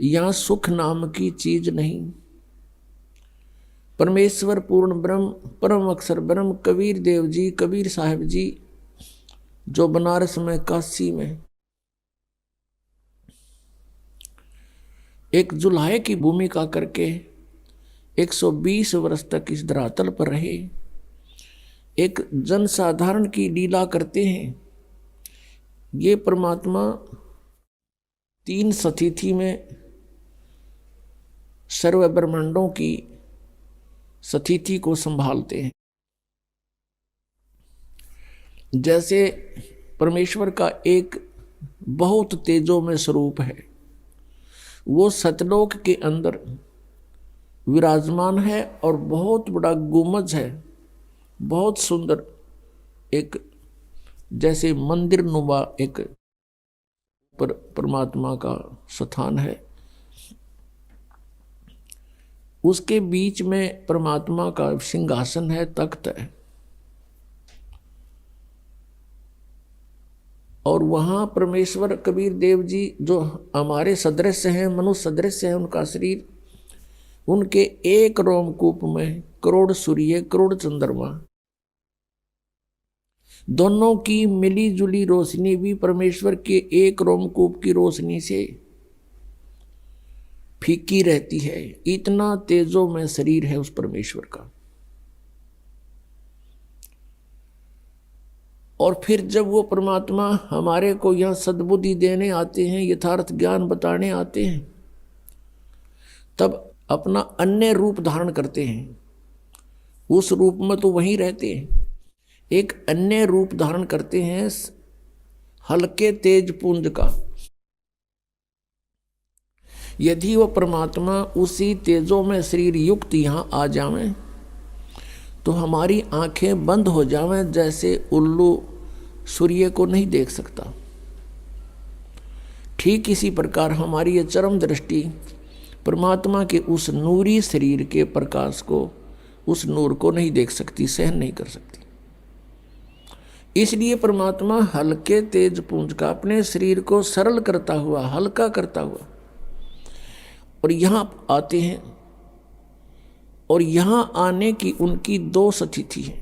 यहाँ सुख नाम की चीज नहीं। परमेश्वर पूर्ण ब्रह्म परम अक्षर ब्रह्म कबीर देव जी, कबीर साहब जी जो बनारस में काशी में एक जुल्हे की भूमिका करके 120 वर्ष तक इस धरातल पर रहे, एक जनसाधारण की लीला करते हैं। ये परमात्मा 3 सतीथि में सर्व ब्रह्मांडों की सतीथि को संभालते हैं। जैसे परमेश्वर का एक बहुत तेजो में स्वरूप है, वो सतलोक के अंदर विराजमान है और बहुत बड़ा गुमज है, बहुत सुंदर एक जैसे मंदिर नुमा एक परमात्मा का स्थान है। उसके बीच में परमात्मा का सिंहासन है, तख्त है और वहाँ परमेश्वर कबीर देव जी जो हमारे सदृश हैं, मनुष्य सदृश है उनका शरीर, उनके एक रोमकूप में करोड़ सूर्य करोड़ चंद्रमा, दोनों की मिली जुली रोशनी भी परमेश्वर के एक रोमकूप की रोशनी से फीकी रहती है। इतना तेजो में शरीर है उस परमेश्वर का। और फिर जब वो परमात्मा हमारे को यहाँ सद्बुद्धि देने आते हैं, यथार्थ ज्ञान बताने आते हैं, तब अपना अन्य रूप धारण करते हैं। उस रूप में तो वहीं रहते हैं, एक अन्य रूप धारण करते हैं हल्के तेज पुंज का। यदि वो परमात्मा उसी तेजों में शरीर युक्त यहाँ आ जावे तो हमारी आंखें बंद हो जावें, जैसे उल्लू सूर्य को नहीं देख सकता। ठीक इसी प्रकार हमारी ये चरम दृष्टि परमात्मा के उस नूरी शरीर के प्रकाश को, उस नूर को नहीं देख सकती, सहन नहीं कर सकती। इसलिए परमात्मा हल्के तेज पुंज का अपने शरीर को सरल करता हुआ, हल्का करता हुआ और यहाँ आते हैं। और यहाँ आने की उनकी दो स्थिति है।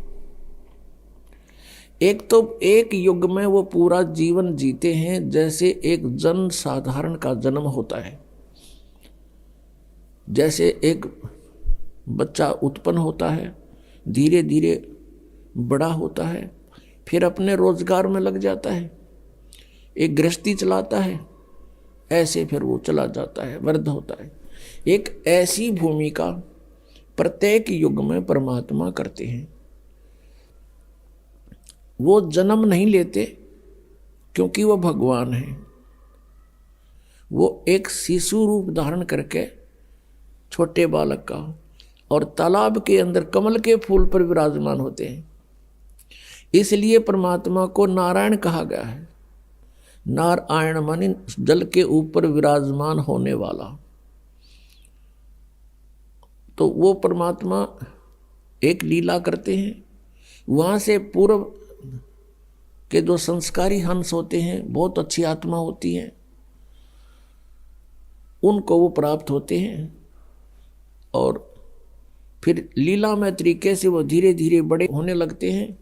एक तो एक युग में वो पूरा जीवन जीते हैं जैसे एक जन साधारण का जन्म होता है। जैसे एक बच्चा उत्पन्न होता है, धीरे धीरे बड़ा होता है, फिर अपने रोजगार में लग जाता है, एक गृहस्थी चलाता है, ऐसे फिर वो चला जाता है, वृद्ध होता है। एक ऐसी भूमिका प्रत्येक युग में परमात्मा करते हैं। वो जन्म नहीं लेते क्योंकि वो भगवान है। वो एक शिशु रूप धारण करके छोटे बालक का और तालाब के अंदर कमल के फूल पर विराजमान होते हैं। इसलिए परमात्मा को नारायण कहा गया है। नारायण माने जल के ऊपर विराजमान होने वाला। तो वो परमात्मा एक लीला करते हैं। वहाँ से पूर्व के जो संस्कारी हंस होते हैं, बहुत अच्छी आत्मा होती है, उनको वो प्राप्त होते हैं। और फिर लीलामय तरीके से वो धीरे धीरे बड़े होने लगते हैं।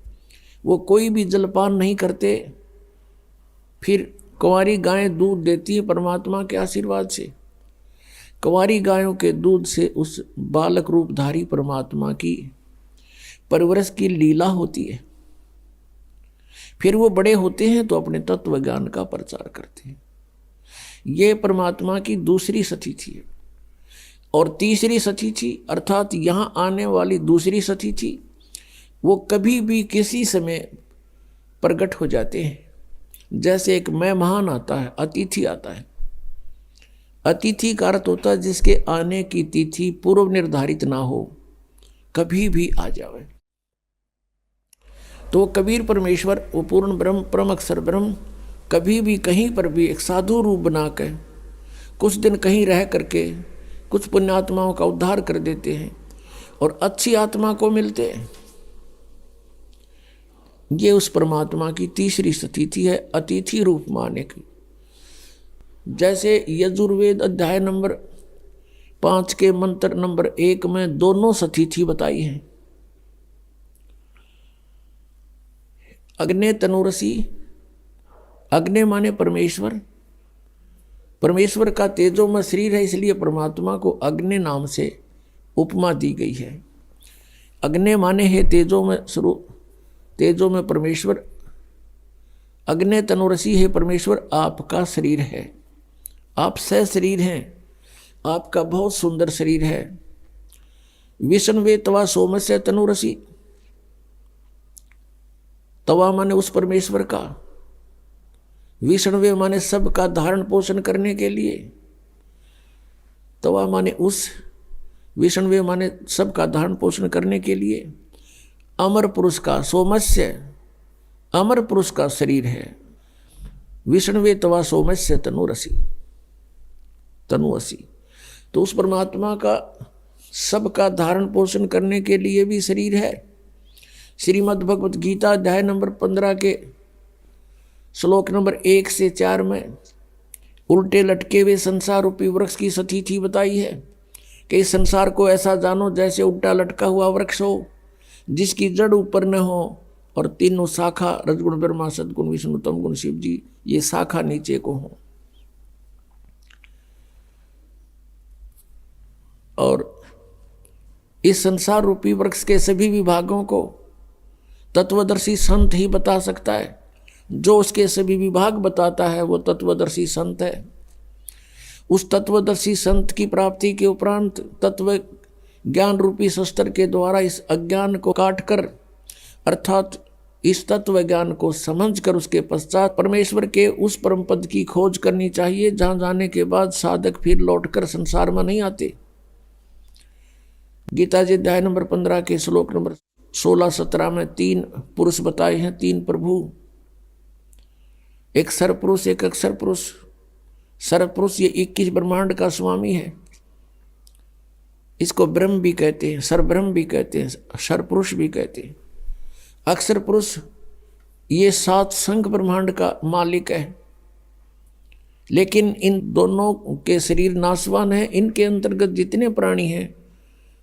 वो कोई भी जलपान नहीं करते। फिर कुंवारी गायें दूध देती है परमात्मा के आशीर्वाद से। कुंवारी गायों के दूध से उस बालक रूपधारी परमात्मा की परवरिश की लीला होती है। फिर वो बड़े होते हैं तो अपने तत्व ज्ञान का प्रचार करते हैं। ये परमात्मा की दूसरी स्थिति है। और तीसरी स्थिति अर्थात यहाँ आने वाली दूसरी स्थिति, वो कभी भी किसी समय प्रकट हो जाते हैं। जैसे एक मेहमान आता है, अतिथि आता है। अतिथि का अर्थ होता है जिसके आने की तिथि पूर्व निर्धारित ना हो, कभी भी आ जावे। तो कबीर परमेश्वर, वो पूर्ण ब्रह्म, परम अक्षर ब्रह्म, कभी भी कहीं पर भी एक साधु रूप बना कर कुछ दिन कहीं रह करके कुछ पुण्यात्माओं का उद्धार कर देते हैं और अच्छी आत्मा को मिलते हैं। ये उस परमात्मा की तीसरी स्थिति है, अतिथि रूप में आने की। जैसे यजुर्वेद अध्याय नंबर 5 के मंत्र नंबर 1 में दोनों स्थिति बताई है। अग्नि तनुरसी, अग्नि माने परमेश्वर, परमेश्वर का तेजो में शरीर है, इसलिए परमात्मा को अग्नि नाम से उपमा दी गई है। अग्नि माने है तेजो में स्वरूप, तेजो में परमेश्वर। अग्नि तनुरसी है परमेश्वर, आपका शरीर है, आप सह शरीर हैं, आपका बहुत सुंदर शरीर है। विष्णुवे तवा सोमस्य तनुरसी, तवा माने उस परमेश्वर का, विष्णुवे माने सबका धारण पोषण करने के लिए, तवा माने उस, विष्णुवे माने सबका धारण पोषण करने के लिए। अमर पुरुष का, सोमस्य अमर पुरुष का शरीर है। विष्णुवे तवा सोमस्य तनुरसी, तनुअसी। तो उस परमात्मा का सबका धारण पोषण करने के लिए भी शरीर है। श्रीमद् भगवत गीता अध्याय नंबर 15 के श्लोक नंबर 1 से 4 में उल्टे लटके हुए संसार रूपी वृक्ष की स्थिति बताई है कि इस संसार को ऐसा जानो जैसे उल्टा लटका हुआ वृक्ष हो, जिसकी जड़ ऊपर न हो और तीनों शाखा रजगुण ब्रह्मा सदगुण विष्णु तम गुण शिव जी, ये शाखा नीचे को हो। और इस संसार रूपी वृक्ष के सभी विभागों को तत्वदर्शी संत ही बता सकता है। जो उसके सभी विभाग बताता है वो तत्वदर्शी संत है। उस तत्वदर्शी संत की प्राप्ति के उपरांत तत्व ज्ञान रूपी शस्त्र के द्वारा इस अज्ञान को काटकर, अर्थात इस तत्व ज्ञान को समझकर उसके पश्चात परमेश्वर के उस परम पद की खोज करनी चाहिए, जहां जाने के बाद साधक फिर लौटकर संसार में नहीं आते। गीता जी अध्याय नंबर 15 के श्लोक नंबर 16-17 में 3 पुरुष बताए हैं, 3 प्रभु, एक सरपुरुष, एक अक्षर पुरुष। सरपुरुष ये 21 ब्रह्मांड का स्वामी है, इसको ब्रह्म भी कहते हैं, सरब्रह्म भी कहते हैं, सरपुरुष भी कहते हैं। अक्षर पुरुष ये 7 संख ब्रह्मांड का मालिक है, लेकिन इन दोनों के शरीर नाशवान है। इनके अंतर्गत जितने प्राणी हैं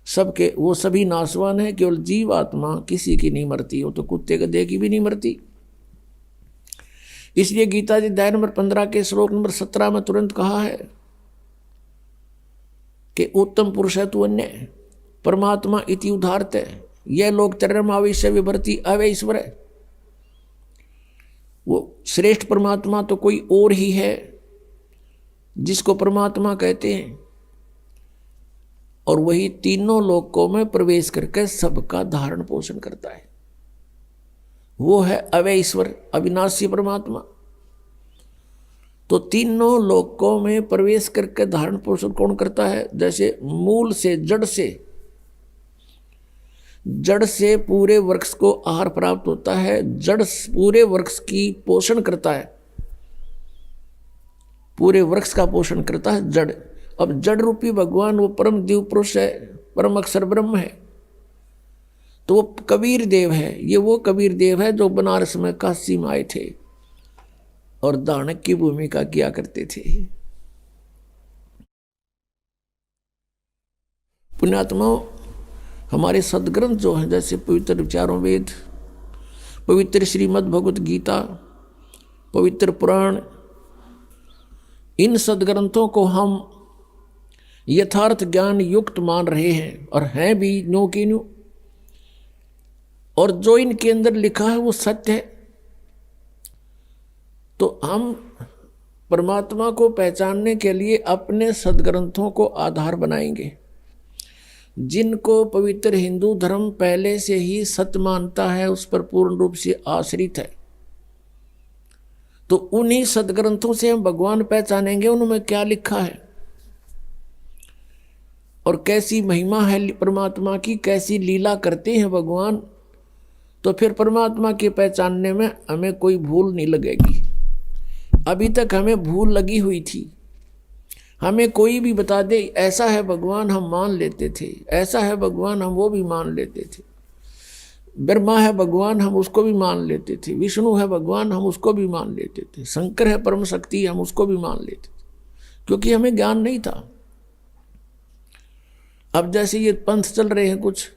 सबके वो सभी नाशवान है, केवल जीव आत्मा किसी की नहीं मरती, वो तो कुत्ते गधे की भी नहीं मरती। इसलिए गीता जी अध्याय नंबर 15 के श्लोक नंबर 17 में तुरंत कहा है कि उत्तम पुरुष है तू अन्य परमात्मा इति उदाहरते, यह लोग तरम आवेश्य विभर्ति अवय ईश्वर है। वो श्रेष्ठ परमात्मा तो कोई और ही है जिसको परमात्मा कहते हैं, और वही तीनों लोकों में प्रवेश करके सबका धारण पोषण करता है। वो है अवय ईश्वर, अविनाशी परमात्मा। तो तीनों लोकों में प्रवेश करके धारण पोषण कौन करता है? जैसे मूल से जड़ से पूरे वृक्ष को आहार प्राप्त होता है, जड़ पूरे वृक्ष की पोषण करता है, पूरे वृक्ष का पोषण करता है जड़। अब जड़ रूपी भगवान वो परम दिव्य पुरुष है, परम अक्षर ब्रह्म है। तो वो कबीर देव है, ये वो कबीर देव है जो बनारस में काशी में आए थे और दानक की भूमिका किया करते थे। पुण्यात्माओं, हमारे सदग्रंथ जो हैं, जैसे पवित्र चारों वेद, पवित्र श्रीमद् भगवत गीता, पवित्र पुराण, इन सदग्रंथों को हम यथार्थ ज्ञान युक्त मान रहे हैं और हैं भी न्यों की न्यों। और जो इनके अंदर लिखा है वो सत्य है। तो हम परमात्मा को पहचानने के लिए अपने सदग्रंथों को आधार बनाएंगे, जिनको पवित्र हिंदू धर्म पहले से ही सत्य मानता है, उस पर पूर्ण रूप से आश्रित है। तो उन्हीं सदग्रंथों से हम भगवान पहचानेंगे, उनमें क्या लिखा है और कैसी महिमा है परमात्मा की, कैसी लीला करते हैं भगवान। तो फिर परमात्मा के पहचानने में हमें कोई भूल नहीं लगेगी। अभी तक हमें भूल लगी हुई थी। हमें कोई भी बता दे ऐसा है भगवान, हम मान लेते थे, ऐसा है भगवान, हम वो भी मान लेते थे। ब्रह्मा है भगवान, हम उसको भी मान लेते थे। विष्णु है भगवान, हम उसको भी मान लेते थे। शंकर है परम शक्ति, हम उसको भी मान लेते थे, क्योंकि हमें ज्ञान नहीं था। अब जैसे ये पंथ चल रहे हैं कुछ,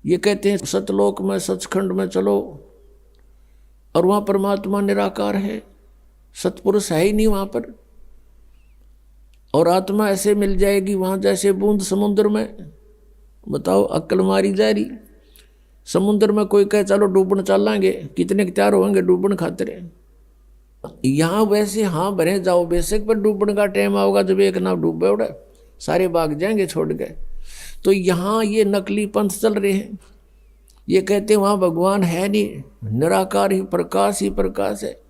ये कहते हैं सतलोक में सचखंड में चलो और वहाँ परमात्मा निराकार है, सतपुरुष है ही नहीं वहाँ पर, और आत्मा ऐसे मिल जाएगी वहाँ जैसे बूंद समुद्र में। बताओ, अक्ल मारी जा रही। समुद्र में कोई कहे चलो डूबन चलांगे, कितने तैयार होंगे डूबन खातिर। यहाँ वैसे हाँ भरे जाओ बेशक, पर डूबन का टाइम आओगा जब एक नाव डूबे उड़े, सारे भाग जाएंगे छोड़ गए। तो यहाँ ये नकली पंथ चल रहे हैं। ये कहते हैं वहाँ भगवान है नहीं, निराकार ही प्रकाश है।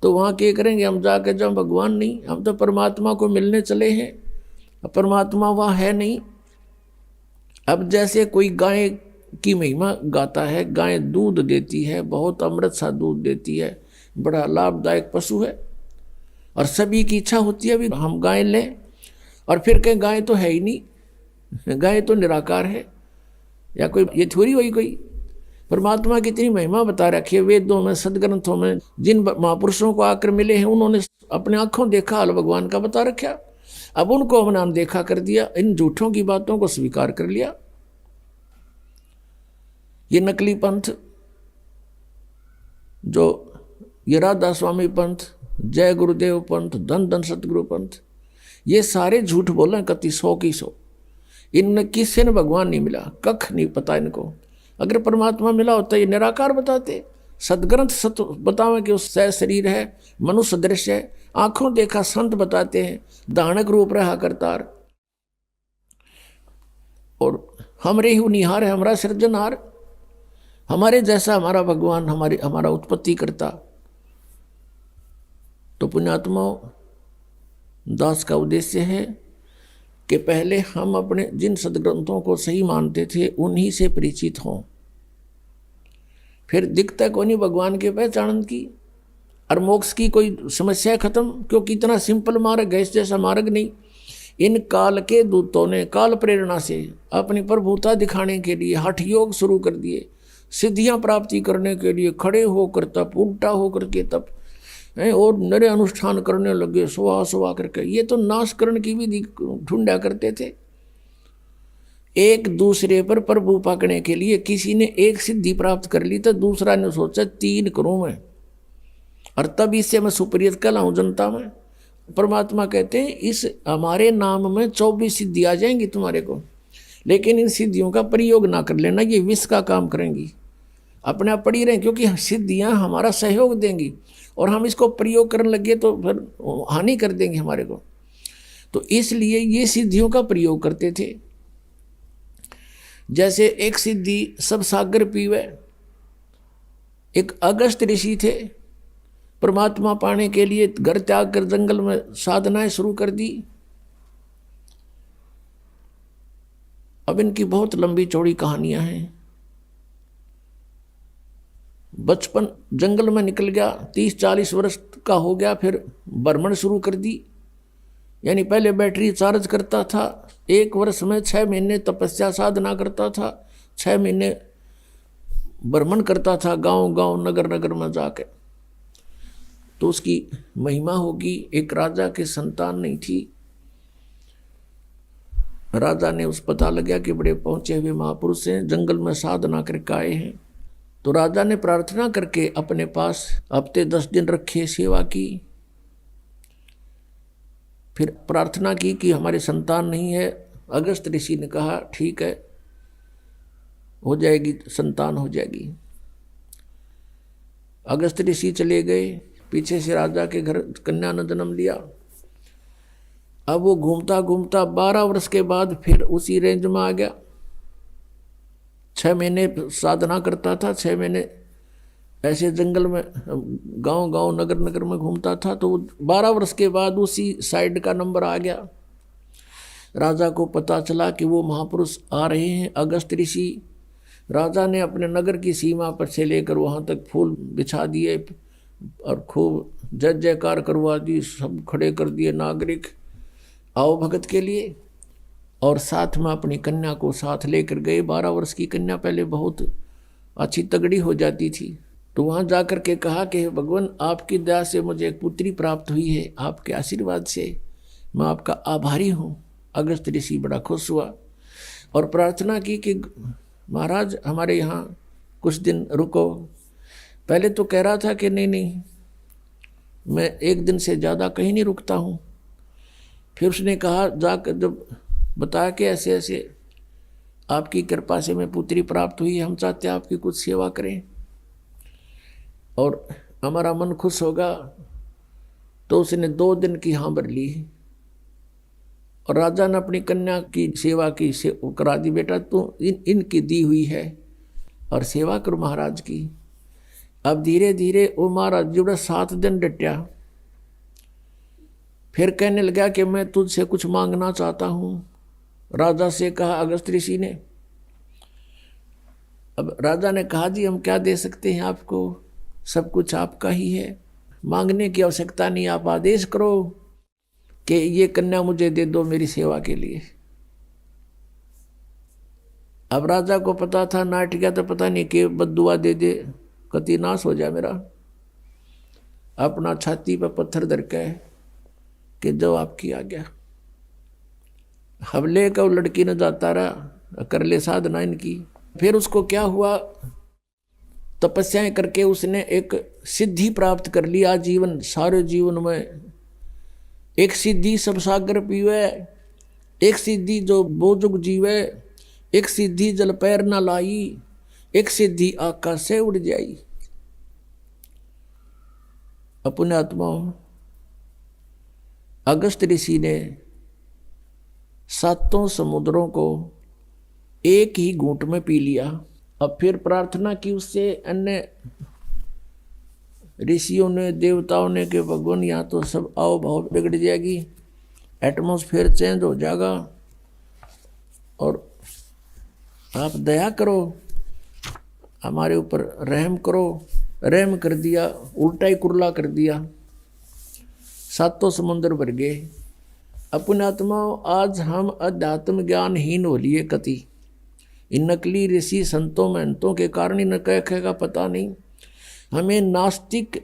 तो वहाँ क्या करेंगे हम जाकर, जब भगवान नहीं, हम तो परमात्मा को मिलने चले हैं, परमात्मा वहाँ है नहीं। अब जैसे कोई गाय की महिमा गाता है, गाय दूध देती है, बहुत अमृत सा दूध देती है, बड़ा लाभदायक पशु है, और सभी की इच्छा होती है भी हम गाय लें, और फिर कहें गाय तो है ही नहीं, गाय तो निराकार है, या कोई ये थोड़ी हुई कोई। परमात्मा की इतनी महिमा बता रखी है वेदों में, सदग्रंथों में। जिन महापुरुषों को आकर मिले हैं उन्होंने अपने आंखों देखा, हाल भगवान का बता रखा। अब उनको हमने अनदेखा कर दिया, इन झूठों की बातों को स्वीकार कर लिया। ये नकली पंथ, जो ये राधा स्वामी पंथ, जय गुरुदेव पंथ, धन धन सतगुरु पंथ, ये सारे झूठ बोले कति 100 की 100। इनमें किसी ने भगवान नहीं मिला, कख नहीं पता इनको। अगर परमात्मा मिला होता ये निराकार बताते। सदग्रंथ सत बतावे कि उस सह शरीर है, मनुष्य दृश्य है, आंखों देखा संत बताते हैं, दानक रूप रहा करतार, और हमरे ही निहार है, हमारा सृजनहार, हमारे जैसा हमारा भगवान, हमारा उत्पत्ति करता। तो पुण्यात्माओं, दास का उद्देश्य है कि पहले हम अपने जिन सदग्रंथों को सही मानते थे उन्हीं से परिचित हों। फिर दिखता को नहीं भगवान के पहचान की और मोक्ष की कोई समस्या खत्म, क्योंकि इतना सिंपल मार्ग है, इस जैसा मार्ग नहीं। इन काल के दूतों ने काल प्रेरणा से अपनी प्रभुता दिखाने के लिए हठ योग शुरू कर दिए, सिद्धियां प्राप्ति करने के लिए खड़े होकर तप, उल्टा होकर के तप, और नरे अनुष्ठान करने लगे, सुहा सुहा करके। ये तो नाशकरण की विधि ढूंढा करते थे। एक दूसरे पर प्रभु पाकने के लिए किसी ने एक सिद्धि प्राप्त कर ली तो दूसरा ने सोचा 3 करूं मैं, और तब इससे मैं सुपरियत कहलाऊं जनता में। परमात्मा कहते हैं इस हमारे नाम में 24 सिद्धि आ जाएंगी तुम्हारे को, लेकिन इन सिद्धियों का प्रयोग ना कर लेना, ये विष का काम करेंगी। अपने आप पड़ी रहें, क्योंकि सिद्धियां हमारा सहयोग देंगी और हम इसको प्रयोग करने लगे तो फिर हानि कर देंगे हमारे को। तो इसलिए ये सिद्धियों का प्रयोग करते थे। जैसे एक सिद्धि सब सागर पीवे, एक अगस्त ऋषि थे, परमात्मा पाने के लिए घर त्याग कर जंगल में साधनाएं शुरू कर दी। अब इनकी बहुत लंबी चौड़ी कहानियां हैं। बचपन जंगल में निकल गया, 30-40 वर्ष का हो गया, फिर भ्रमण शुरू कर दी। यानी पहले बैटरी चार्ज करता था, 1 वर्ष में 6 महीने तपस्या साधना करता था, 6 महीने भ्रमण करता था गांव गांव नगर नगर में जाके। तो उसकी महिमा होगी। एक राजा की संतान नहीं थी। राजा ने उस पता लगा कि बड़े पहुंचे हुए महापुरुष हैं, जंगल में साधना करके आए हैं। तो राजा ने प्रार्थना करके अपने पास हफ्ते 10 दिन रखे, सेवा की। फिर प्रार्थना की कि हमारी संतान नहीं है। अगस्त ऋषि ने कहा ठीक है, हो जाएगी, संतान हो जाएगी। अगस्त ऋषि चले गए, पीछे से राजा के घर कन्या ने जन्म लिया। अब वो घूमता घूमता 12 वर्ष के बाद फिर उसी रेंज में आ गया। 6 महीने साधना करता था, 6 महीने ऐसे जंगल में गांव गांव नगर नगर में घूमता था। तो 12 वर्ष के बाद उसी साइड का नंबर आ गया। राजा को पता चला कि वो महापुरुष आ रहे हैं, अगस्त ऋषि। राजा ने अपने नगर की सीमा पर से लेकर वहाँ तक फूल बिछा दिए और खूब जय जयकार करवा दी, सब खड़े कर दिए नागरिक, आओ भगत के लिए। और साथ में अपनी कन्या को साथ लेकर गए। 12 वर्ष की कन्या पहले बहुत अच्छी तगड़ी हो जाती थी। तो वहाँ जाकर के कहा कि भगवान आपकी दया से मुझे एक पुत्री प्राप्त हुई है, आपके आशीर्वाद से मैं आपका आभारी हूँ। अगस्त ऋषि बड़ा खुश हुआ और प्रार्थना की कि महाराज हमारे यहाँ कुछ दिन रुको। पहले तो कह रहा था कि नहीं मैं 1 दिन से ज़्यादा कहीं नहीं रुकता हूँ। फिर उसने कहा, जाकर जब बताया कि ऐसे ऐसे आपकी कृपा से मैं पुत्री प्राप्त हुई, हम चाहते हैं आपकी कुछ सेवा करें और हमारा मन खुश होगा। तो उसने 2 दिन की हाँ भर ली और राजा ने अपनी कन्या की सेवा की करा दी। बेटा तू इनकी दी हुई है और सेवा करो महाराज की। अब धीरे धीरे वो महाराज जुड़ा 7 दिन डटा। फिर कहने लगा कि मैं तुझसे कुछ मांगना चाहता हूँ। राजा से कहा अगस्त ऋषि ने। अब राजा ने कहा जी हम क्या दे सकते हैं आपको, सब कुछ आपका ही है, मांगने की आवश्यकता नहीं, आप आदेश करो कि ये कन्या मुझे दे दो मेरी सेवा के लिए। अब राजा को पता था नाट गया तो पता नहीं कि बद्दुआ दे दे, कति नाश हो जाए मेरा। अपना छाती पर पत्थर धर के कि जो आपकी आ गया। हमले का लड़की ने जाता रहा, कर ले साधना इनकी, फिर उसको क्या हुआ, तपस्याएं करके उसने एक सिद्धि प्राप्त कर ली। आजीवन सारे जीवन में एक सिद्धि सब सागर पीवे, एक सिद्धि जो बोजुग जीवे, एक सिद्धि जल पैर न लाई, एक सिद्धि आकाश से उड़ जाई। अपने आत्मा अगस्त ऋषि ने 7 समुद्रों को एक ही घूंट में पी लिया। अब फिर प्रार्थना की उससे अन्य ऋषियों ने, देवताओं ने कि भगवान यहाँ तो सब आओ भाव बिगड़ जाएगी, एटमॉस्फेयर चेंज हो जाएगा, और आप दया करो, हमारे ऊपर रहम करो। रहम कर दिया, उल्टा ही कुरला कर दिया, 7 समुद्र भर गए। अपने आत्माओं, आज हम अध्यात्म ज्ञानहीन हो लिए कति। इन नकली ऋषि संतों महंतों के कारण इन कह का पता नहीं, हमें नास्तिक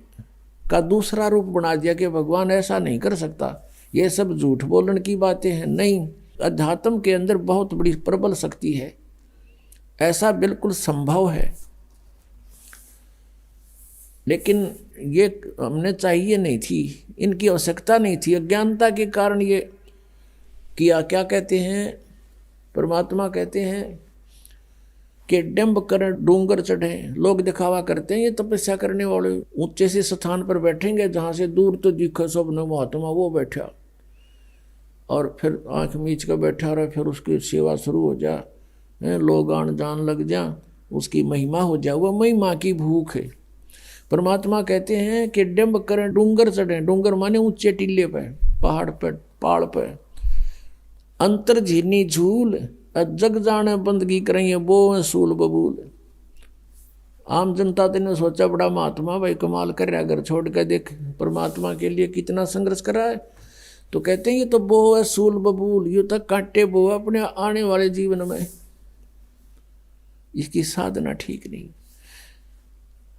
का दूसरा रूप बना दिया कि भगवान ऐसा नहीं कर सकता, ये सब झूठ बोलने की बातें हैं। नहीं, अध्यात्म के अंदर बहुत बड़ी प्रबल शक्ति है, ऐसा बिल्कुल संभव है। लेकिन ये हमने चाहिए नहीं थी, इनकी आवश्यकता नहीं थी, अज्ञानता के कारण ये किया। क्या कहते हैं परमात्मा, कहते हैं कि डंब कर डूंगर चढ़े, लोग दिखावा करते हैं। ये तपस्या करने वाले ऊंचे से स्थान पर बैठेंगे जहाँ से दूर तो दिखे सबने महात्मा वो बैठा, और फिर आंख मीच कर बैठा रहे, फिर उसकी सेवा शुरू हो जा, लोग आन जान लग जा, उसकी महिमा हो जाए। वह महिमा की भूख है। परमात्मा कहते हैं कि डंब करें डूंगर चढ़े, डूंगर माने ऊंचे टीले पे, पहाड़ पे, पहाड़ पे, अंतर झीनी झूल, जग जाने बंदगी करेंगे वो सूल बबूल। आम जनता ने सोचा बड़ा महात्मा भाई कमाल कर रहा है, घर छोड़ कर देख परमात्मा के लिए कितना संघर्ष कर रहा है। तो कहते हैं ये तो बो है सूल बबूल, ये तक कांटे बो अपने आने वाले जीवन में, इसकी साधना ठीक नहीं।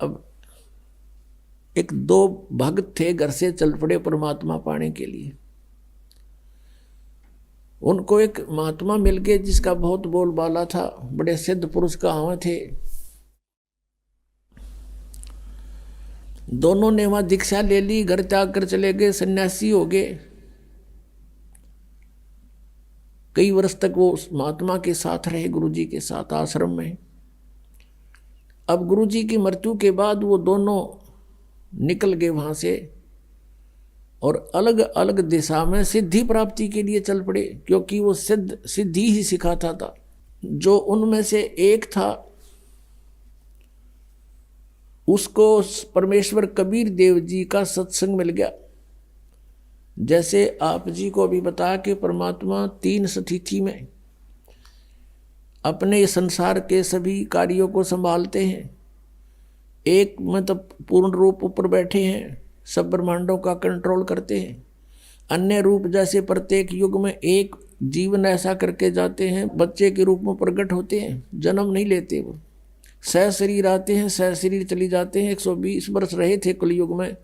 अब एक 2 भक्त थे, घर से चल पड़े परमात्मा पाने के लिए। उनको एक महात्मा मिल गए जिसका बहुत बोलबाला था, बड़े सिद्ध पुरुष कहां थे। दोनों ने वहां दीक्षा ले ली, घर त्याग कर चले गए, सन्यासी हो गए। कई वर्ष तक वो उस महात्मा के साथ रहे, गुरुजी के साथ आश्रम में। अब गुरुजी की मृत्यु के बाद वो दोनों निकल गए वहां से और अलग अलग दिशा में सिद्धि प्राप्ति के लिए चल पड़े, क्योंकि वो सिद्धि ही सिखाता था। जो उनमें से एक था उसको परमेश्वर कबीर देव जी का सत्संग मिल गया। जैसे आप जी को अभी बताया कि परमात्मा 3 स्थिति में अपने संसार के सभी कार्यों को संभालते हैं। एक में तो पूर्ण रूप ऊपर बैठे हैं, सब ब्रह्मांडों का कंट्रोल करते हैं। अन्य रूप जैसे प्रत्येक युग में एक जीवन ऐसा करके जाते हैं, बच्चे के रूप में प्रकट होते हैं, जन्म नहीं लेते, वो सह शरीर आते हैं, सह शरीर चली जाते हैं। 120 वर्ष रहे थे कलयुग में,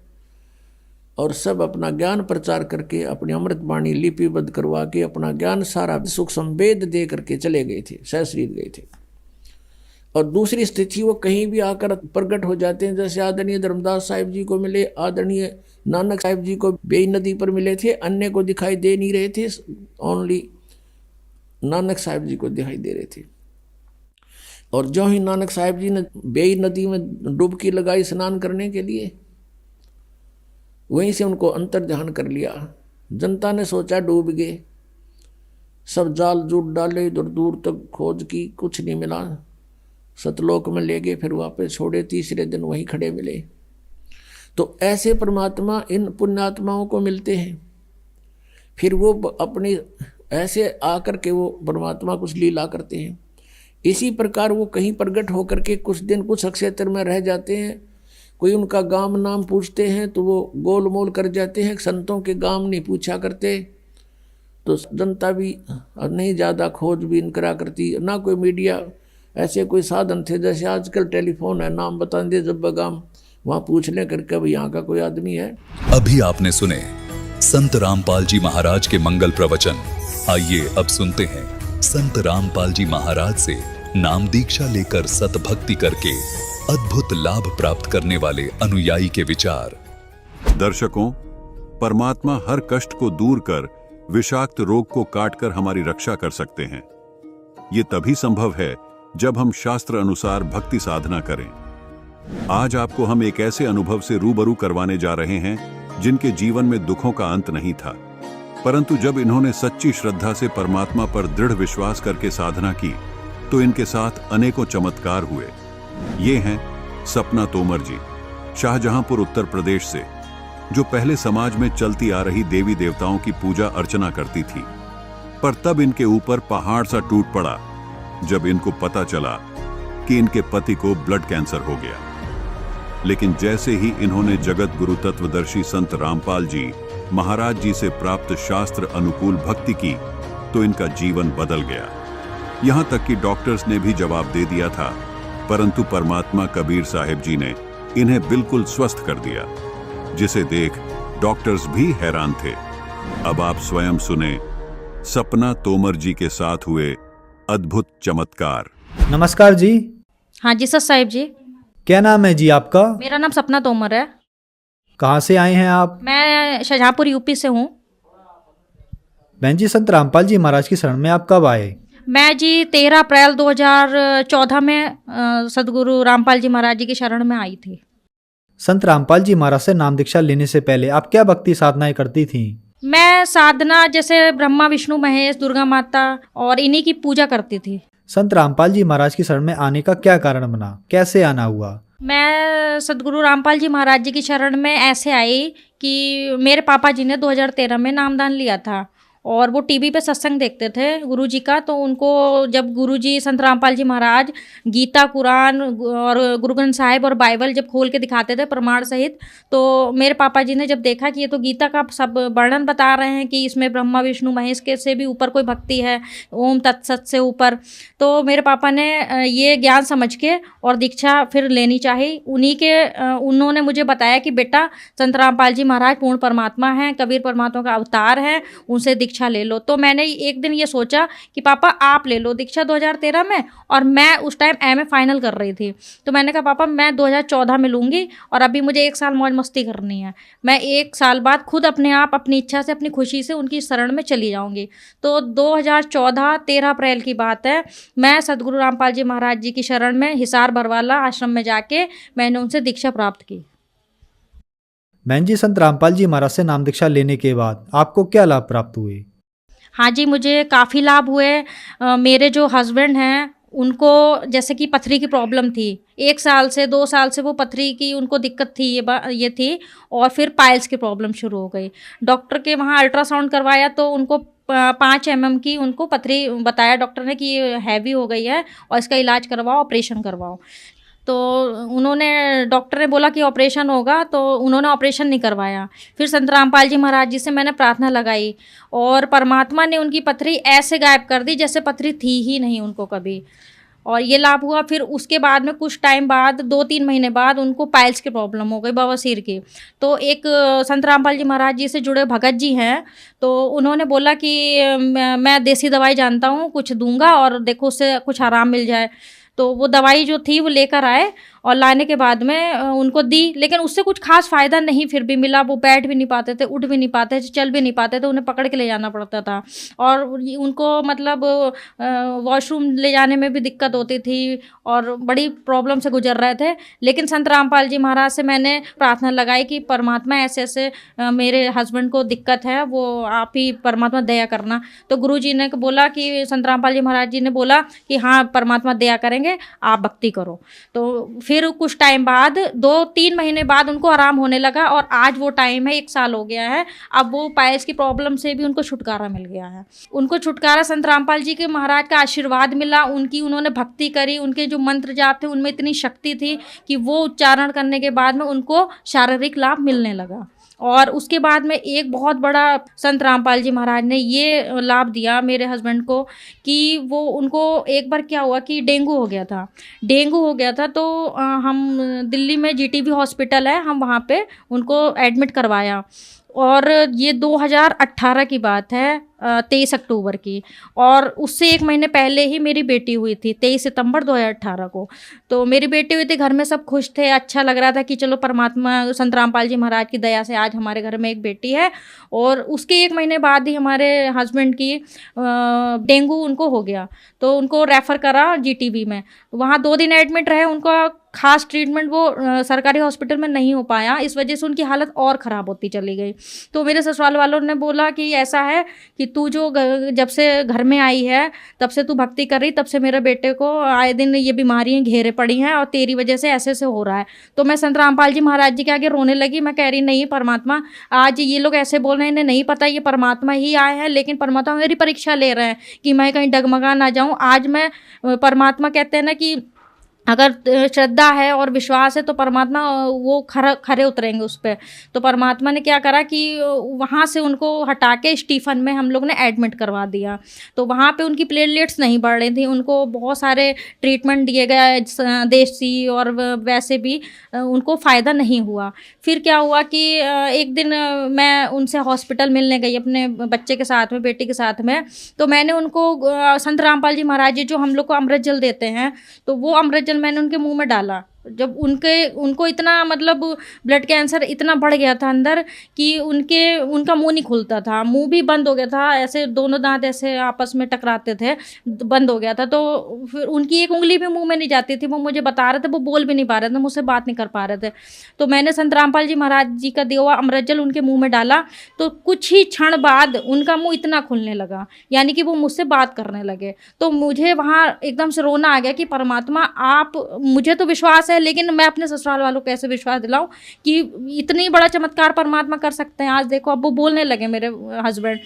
और सब अपना ज्ञान प्रचार करके अपनी अमृत वाणी लिपिबद्ध करवा के अपना ज्ञान सारा सुख संवेद दे करके चले गए थे, सह शरीर गए थे। और दूसरी स्थिति वो कहीं भी आकर प्रकट हो जाते हैं, जैसे आदरणीय धर्मदास साहिब जी को मिले, आदरणीय नानक साहिब जी को बेई नदी पर मिले थे, अन्य को दिखाई दे नहीं रहे थे, ओनली नानक साहिब जी को दिखाई दे रहे थे। और जो ही नानक साहिब जी ने बेई नदी में डुबकी लगाई स्नान करने के लिए, वहीं से उनको अंतर ध्यान कर लिया। जनता ने सोचा डूब गए, सब जाल जूट डाले, इधर दूर तक खोज की, कुछ नहीं मिला, सतलोक में ले गए, फिर वापस छोड़े, तीसरे दिन वहीं खड़े मिले। तो ऐसे परमात्मा इन पुण्यात्माओं को मिलते हैं, फिर वो अपनी ऐसे आकर के वो परमात्मा कुछ लीला करते हैं। इसी प्रकार वो कहीं प्रकट होकर के कुछ दिन कुछ क्षेत्र में रह जाते हैं, कोई उनका गांव नाम पूछते हैं तो वो गोल मोल कर जाते हैं, संतों के गांव नहीं पूछा करते, तो जनता भी नहीं ज़्यादा खोजबीन करा करती, ना कोई मीडिया ऐसे कोई साधन थे। जैसे आजकल टेलीफोन है, नाम बता दे जब गांव, वहाँ पूछ लें करके भाई यहाँ का कोई आदमी है। अभी आपने सुने संत रामपाल जी महाराज के मंगल प्रवचन। आइए अब सुनते हैं संत रामपाल जी महाराज से नाम दीक्षा लेकर सतभक्ति करके अद्भुत लाभ प्राप्त करने वाले अनुयायी के विचार। दर्शकों, परमात्मा हर कष्ट को दूर कर विषाक्त रोग को काटकर हमारी रक्षा कर सकते हैं। ये तभी संभव है जब हम शास्त्र अनुसार भक्ति साधना करें। आज आपको हम एक ऐसे अनुभव से रूबरू करवाने जा रहे हैं जिनके जीवन में दुखों का अंत नहीं था, परंतु जब इन्होंने सच्ची श्रद्धा से परमात्मा पर दृढ़ विश्वास करके साधना की तो इनके साथ अनेकों चमत्कार हुए। ये हैं सपना तोमर जी, शाहजहांपुर उत्तर प्रदेश से, जो पहले समाज में चलती आ रही देवी देवताओं की पूजा अर्चना करती थी, पर तब इनके ऊपर पहाड़ सा टूट पड़ा जब इनको पता चला कि इनके पति को ब्लड कैंसर हो गया। लेकिन जैसे ही इन्होंने जगत गुरु तत्वदर्शी संत रामपाल जी महाराज जी से प्राप्त शास्त्र अनुकूल भक्ति की तो इनका जीवन बदल गया। यहां तक कि डॉक्टर्स ने भी जवाब दे दिया था, परंतु परमात्मा कबीर साहिब जी ने इन्हें बिल्कुल स्वस्थ कर दिया, जिसे देख डॉक्टर्स भी हैरान थे। अब आप स्वयं सुने सपना तोमर जी के साथ हुए अद्भुत चमत्कार। नमस्कार जी। हाँ जी सर साहिब जी। क्या नाम है जी आपका? मेरा नाम सपना तोमर है। कहाँ से आए हैं आप? मैं शाहजहांपुर यूपी से हूँ। बहन जी, संत रामपाल जी महाराज की शरण में आप कब आए? मैं जी 13 अप्रैल 2014 में सदगुरु रामपाल जी महाराज जी की शरण में आई थी। संत रामपाल जी महाराज से नाम दीक्षा लेने से पहले आप क्या भक्ति साधनाएं करती थीं? मैं साधना जैसे ब्रह्मा विष्णु महेश दुर्गा माता और इन्हीं की पूजा करती थी। संत रामपाल जी महाराज की शरण में आने का क्या कारण बना? कैसे आना हुआ? मैं सदगुरु रामपाल जी महाराज जी की शरण में ऐसे आई कि मेरे पापा जी ने 2013 में नामदान लिया था और वो टीवी पे सत्संग देखते थे गुरुजी का। तो उनको जब गुरुजी संत रामपाल जी महाराज गीता कुरान और गुरु ग्रंथ साहिब और बाइबल जब खोल के दिखाते थे प्रमाण सहित, तो मेरे पापा जी ने जब देखा कि ये तो गीता का सब वर्णन बता रहे हैं कि इसमें ब्रह्मा विष्णु महेश के से भी ऊपर कोई भक्ति है, ओम तत्सत से ऊपर, तो मेरे पापा ने ये ज्ञान समझ के और दीक्षा फिर लेनी चाहिए। उन्होंने मुझे बताया कि बेटा संत रामपाल जी महाराज पूर्ण परमात्मा हैं, कबीर परमात्मा का अवतार है, उनसे दीक्षा ले लो। तो मैंने एक दिन ये सोचा कि पापा आप ले लो दीक्षा 2013 में, और मैं उस टाइम एमए फाइनल कर रही थी। तो मैंने कहा पापा मैं 2014 में लूँगी और अभी मुझे 1 साल मौज मस्ती करनी है। मैं 1 साल बाद खुद अपने आप अपनी इच्छा से अपनी खुशी से उनकी शरण में चली जाऊँगी। तो 2014 13 अप्रैल की बात है, मैं सदगुरु रामपाल जी महाराज जी की शरण में हिसार बरवाला आश्रम में जाके मैंने उनसे दीक्षा प्राप्त की। बहन जी, संत रामपाल जी महाराज से नाम दीक्षा लेने के बाद आपको क्या लाभ प्राप्त हुए? हाँ जी, मुझे काफ़ी लाभ हुए। मेरे जो हस्बैंड हैं उनको जैसे कि पथरी की प्रॉब्लम थी, 1 साल से 2 साल से वो पथरी की उनको दिक्कत थी, ये थी, और फिर पाइल्स की प्रॉब्लम शुरू हो गई। डॉक्टर के वहाँ अल्ट्रासाउंड करवाया तो उनको 5 mm की उनको पथरी बताया डॉक्टर ने कि ये हैवी हो गई है और इसका इलाज करवाओ, ऑपरेशन करवाओ। तो डॉक्टर ने बोला कि ऑपरेशन होगा, तो उन्होंने ऑपरेशन नहीं करवाया। फिर संत रामपाल जी महाराज जी से मैंने प्रार्थना लगाई और परमात्मा ने उनकी पथरी ऐसे गायब कर दी जैसे पथरी थी ही नहीं उनको कभी, और ये लाभ हुआ। फिर उसके बाद में कुछ टाइम बाद 2-3 महीने बाद उनको पाइल्स की प्रॉब्लम हो गई, बवासीर की। तो एक संत रामपाल जी महाराज जी से जुड़े भगत जी हैं, तो उन्होंने बोला कि मैं देसी दवाई जानता हूँ, कुछ दूंगा और देखो उससे कुछ आराम मिल जाए। तो वो दवाई जो थी वो लेकर आए और लाने के बाद में उनको दी, लेकिन उससे कुछ खास फ़ायदा नहीं फिर भी मिला। वो बैठ भी नहीं पाते थे, उठ भी नहीं पाते थे, चल भी नहीं पाते थे, उन्हें पकड़ के ले जाना पड़ता था और उनको मतलब वॉशरूम ले जाने में भी दिक्कत होती थी और बड़ी प्रॉब्लम से गुजर रहे थे। लेकिन संत रामपाल जी महाराज से मैंने प्रार्थना लगाई कि परमात्मा ऐसे ऐसे मेरे हस्बैंड को दिक्कत है, वो आप ही परमात्मा दया करना। तो गुरु जी ने बोला कि संत रामपाल जी महाराज जी ने बोला कि हाँ परमात्मा दया करेंगे, आप भक्ति करो। तो फिर कुछ टाइम बाद 2-3 महीने बाद उनको आराम होने लगा और आज वो टाइम है 1 साल हो गया है। अब वो पाइल्स की प्रॉब्लम से भी उनको छुटकारा मिल गया है। उनको छुटकारा संत रामपाल जी के महाराज का आशीर्वाद मिला, उन्होंने भक्ति करी, उनके जो मंत्र जाप थे उनमें इतनी शक्ति थी कि वो उच्चारण करने के बाद में उनको शारीरिक लाभ मिलने लगा। और उसके बाद में एक बहुत बड़ा संत रामपाल जी महाराज ने ये लाभ दिया मेरे हस्बैंड को कि वो उनको एक बार क्या हुआ कि डेंगू हो गया था। तो हम दिल्ली में जीटीबी हॉस्पिटल है, हम वहाँ पे उनको एडमिट करवाया और ये 2018 की बात है। 23 अक्टूबर की, और उससे 1 महीने पहले ही मेरी बेटी हुई थी 23 सितंबर 2018 को। तो मेरी बेटी हुई थी, घर में सब खुश थे, अच्छा लग रहा था कि चलो परमात्मा संत रामपाल जी महाराज की दया से आज हमारे घर में एक बेटी है। और उसके 1 महीने बाद ही हमारे हस्बैंड की डेंगू उनको हो गया, तो उनको रेफ़र करा जीटीबी में। वहाँ 2 दिन एडमिट रहे, उनका खास ट्रीटमेंट वो सरकारी हॉस्पिटल में नहीं हो पाया, इस वजह से उनकी हालत और ख़राब होती चली गई। तो मेरे ससुराल वालों ने बोला कि ऐसा है कि तू जो जब से घर में आई है तब से तू भक्ति कर रही, तब से मेरे बेटे को आए दिन ये बीमारियाँ घेरे पड़ी हैं और तेरी वजह से ऐसे ऐसे हो रहा है। तो मैं संत रामपाल जी महाराज जी के आगे रोने लगी। मैं कह रही नहीं परमात्मा, आज ये लोग ऐसे बोल रहे हैं, इन्हें नहीं पता ये परमात्मा ही आए हैं, लेकिन परमात्मा मेरी परीक्षा ले रहे हैं कि मैं कहीं डगमगा ना जाऊँ। आज मैं परमात्मा कहते हैं ना कि अगर श्रद्धा है और विश्वास है तो परमात्मा वो खरे उतरेंगे उस पर। तो परमात्मा ने क्या करा कि वहाँ से उनको हटा के स्टीफन में हम लोग ने एडमिट करवा दिया। तो वहाँ पे उनकी प्लेटलेट्स नहीं बढ़ रही थी, उनको बहुत सारे ट्रीटमेंट दिए गए देसी और वैसे भी उनको फ़ायदा नहीं हुआ। फिर क्या हुआ कि एक दिन मैं उनसे हॉस्पिटल मिलने गई अपने बच्चे के साथ में, बेटी के साथ में। तो मैंने उनको संत रामपाल जी महाराज जी जो हम लोग को अमृत जल देते हैं, तो वो अमृत जल मैंने उनके मुंह में डाला। जब उनको इतना मतलब ब्लड कैंसर इतना बढ़ गया था अंदर कि उनका मुंह नहीं खुलता था, मुंह भी बंद हो गया था, ऐसे दोनों दांत ऐसे आपस में टकराते थे, बंद हो गया था। तो फिर उनकी एक उंगली भी मुंह में नहीं जाती थी, वो मुझे बता रहे थे, वो बोल भी नहीं पा रहे थे, मुझसे बात नहीं कर पा रहे थे। तो मैंने संत रामपाल जी महाराज जी का दिया हुआ अमृत जल उनके मुँह में डाला, तो कुछ ही क्षण बाद उनका मुँह इतना खुलने लगा, यानी कि वो मुझसे बात करने लगे। तो मुझे वहाँ एकदम से रोना आ गया कि परमात्मा आप, मुझे तो विश्वास है लेकिन मैं अपने ससुराल वालों को कैसे विश्वास दिलाऊं कि इतनी बड़ा चमत्कार परमात्मा कर सकते हैं। आज देखो अब वो बोलने लगे मेरे हस्बैंड।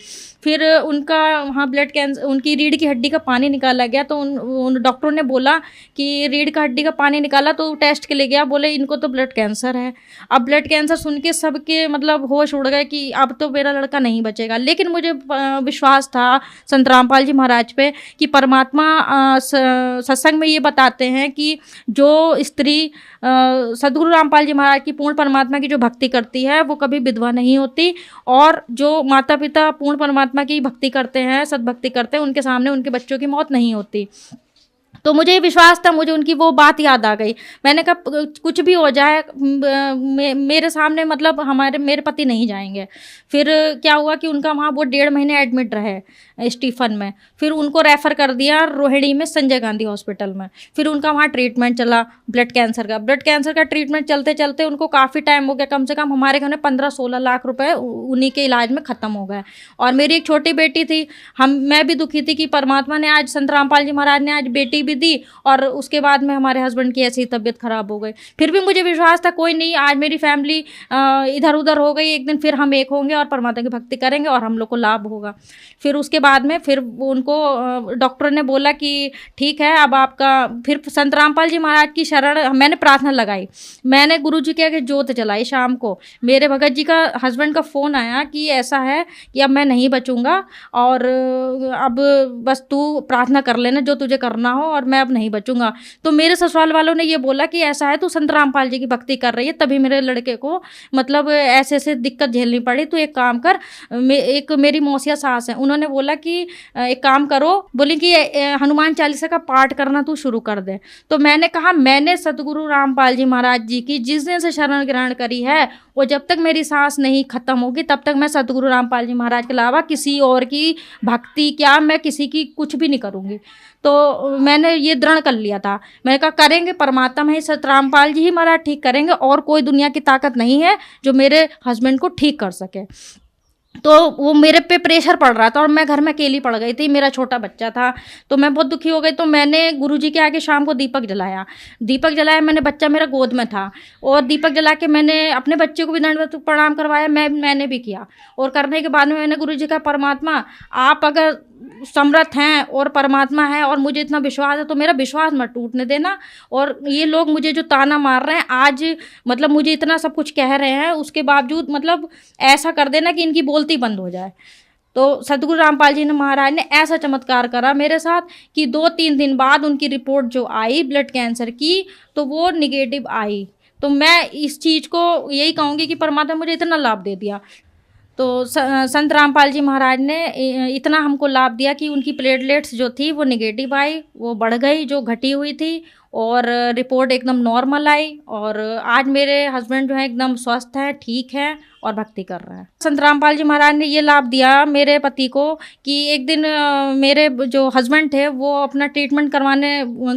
फिर उनका वहाँ ब्लड कैंसर, उनकी रीढ़ की हड्डी का पानी निकाला गया। तो उन डॉक्टरों ने बोला कि रीढ़ का हड्डी का पानी निकाला तो टेस्ट के लिए गया, बोले इनको तो ब्लड कैंसर है। अब ब्लड कैंसर सुन के सबके मतलब होश उड़ गए कि अब तो मेरा लड़का नहीं बचेगा। लेकिन मुझे विश्वास था संत रामपाल जी महाराज पे कि परमात्मा सत्संग में ये बताते हैं कि जो स्त्री सद्गुरु रामपाल जी महाराज की पूर्ण परमात्मा की जो भक्ति करती है वो कभी विधवा नहीं होती, और जो माता पिता पूर्ण परमात्मा की भक्ति करते हैं, सद्भक्ति करते हैं, उनके सामने उनके बच्चों की मौत नहीं होती। तो मुझे ये विश्वास था, मुझे उनकी वो बात याद आ गई। मैंने कहा कुछ भी हो जाए मेरे सामने मतलब मेरे पति नहीं जाएंगे। फिर क्या हुआ कि उनका वहाँ वो 1.5 महीने एडमिट रहे स्टीफन में। फिर उनको रेफ़र कर दिया रोहिणी में संजय गांधी हॉस्पिटल में। फिर उनका वहाँ ट्रीटमेंट चला ब्लड कैंसर का ट्रीटमेंट चलते चलते उनको काफ़ी टाइम हो गया, कम से कम हमारे घर में 15-16 लाख रुपए उन्हीं के इलाज में ख़त्म हो गए। और मेरी एक छोटी बेटी थी, मैं भी दुखी थी कि परमात्मा ने आज संत रामपाल जी महाराज ने आज बेटी भी दी और उसके बाद में हमारे हस्बैंड की ऐसी तबीयत खराब हो गई। फिर भी मुझे विश्वास था कोई नहीं, आज मेरी फैमिली इधर उधर हो गई, एक दिन फिर हम एक होंगे और परमात्मा की भक्ति करेंगे और हम लोग को लाभ होगा। फिर उसके बाद में फिर उनको डॉक्टर ने बोला कि ठीक है अब आपका, फिर संत रामपाल जी महाराज की शरण मैंने प्रार्थना लगाई, मैंने गुरु जी के आगे जोत जलाई। शाम को मेरे भगत जी का हस्बैंड का फ़ोन आया कि ऐसा है कि अब मैं नहीं बचूंगा और अब बस तू प्रार्थना कर लेना जो तुझे करना हो और मैं अब नहीं बचूंगा। तो मेरे ससुराल वालों ने ये बोला कि ऐसा है तू संत रामपाल जी की भक्ति कर रही है, तभी मेरे लड़के को मतलब ऐसे ऐसे दिक्कत झेलनी पड़ी, तो एक काम कर, एक मेरी मौसिया सास है, उन्होंने बोला कि एक काम करो, बोली कि हनुमान चालीसा का पाठ करना तू शुरू कर दे। तो मैंने कहा मैंने सतगुरु रामपाल जी महाराज जी की जिस दिन से शरण ग्रहण करी है वो जब तक मेरी सांस नहीं खत्म होगी तब तक मैं सतगुरु रामपाल जी महाराज के अलावा किसी और की भक्ति क्या मैं किसी की कुछ भी नहीं करूँगी। तो मैंने ये दृढ़ कर लिया था, मैंने कहा करेंगे परमात्मा ही, सत रामपाल जी ही महाराज ठीक करेंगे और कोई दुनिया की ताकत नहीं है जो मेरे हस्बैंड को ठीक कर सके। तो वो मेरे पे प्रेशर पड़ रहा था और मैं घर में अकेली पड़ गई थी, मेरा छोटा बच्चा था, तो मैं बहुत दुखी हो गई। तो मैंने गुरुजी के आगे शाम को दीपक जलाया, मैंने, बच्चा मेरा गोद में था और दीपक जला के मैंने अपने बच्चे को भी दंडवत प्रणाम करवाया, मैंने भी किया। और करने के बाद में मैंने गुरुजी का परमात्मा आप अगर समर्थ हैं और परमात्मा है और मुझे इतना विश्वास है तो मेरा विश्वास मत टूटने देना। और ये लोग मुझे जो ताना मार रहे हैं आज, मतलब मुझे इतना सब कुछ कह रहे हैं, उसके बावजूद मतलब ऐसा कर देना कि इनकी बोलती बंद हो जाए। तो सतगुरु रामपाल जी ने महाराज ने ऐसा चमत्कार करा मेरे साथ कि 2-3 दिन बाद उनकी रिपोर्ट जो आई ब्लड कैंसर की तो वो निगेटिव आई। तो मैं इस चीज़ को यही कहूँगी कि परमात्मा मुझे इतना लाभ दे दिया। तो संत रामपाल जी महाराज ने इतना हमको लाभ दिया कि उनकी प्लेटलेट्स जो थी वो निगेटिव आई, वो बढ़ गई जो घटी हुई थी, और रिपोर्ट एकदम नॉर्मल आई। और आज मेरे हस्बैंड जो है एकदम स्वस्थ है, ठीक है और भक्ति कर रहे हैं। संत रामपाल जी महाराज ने ये लाभ दिया मेरे पति को कि एक दिन मेरे जो हस्बैंड थे वो अपना ट्रीटमेंट करवाने,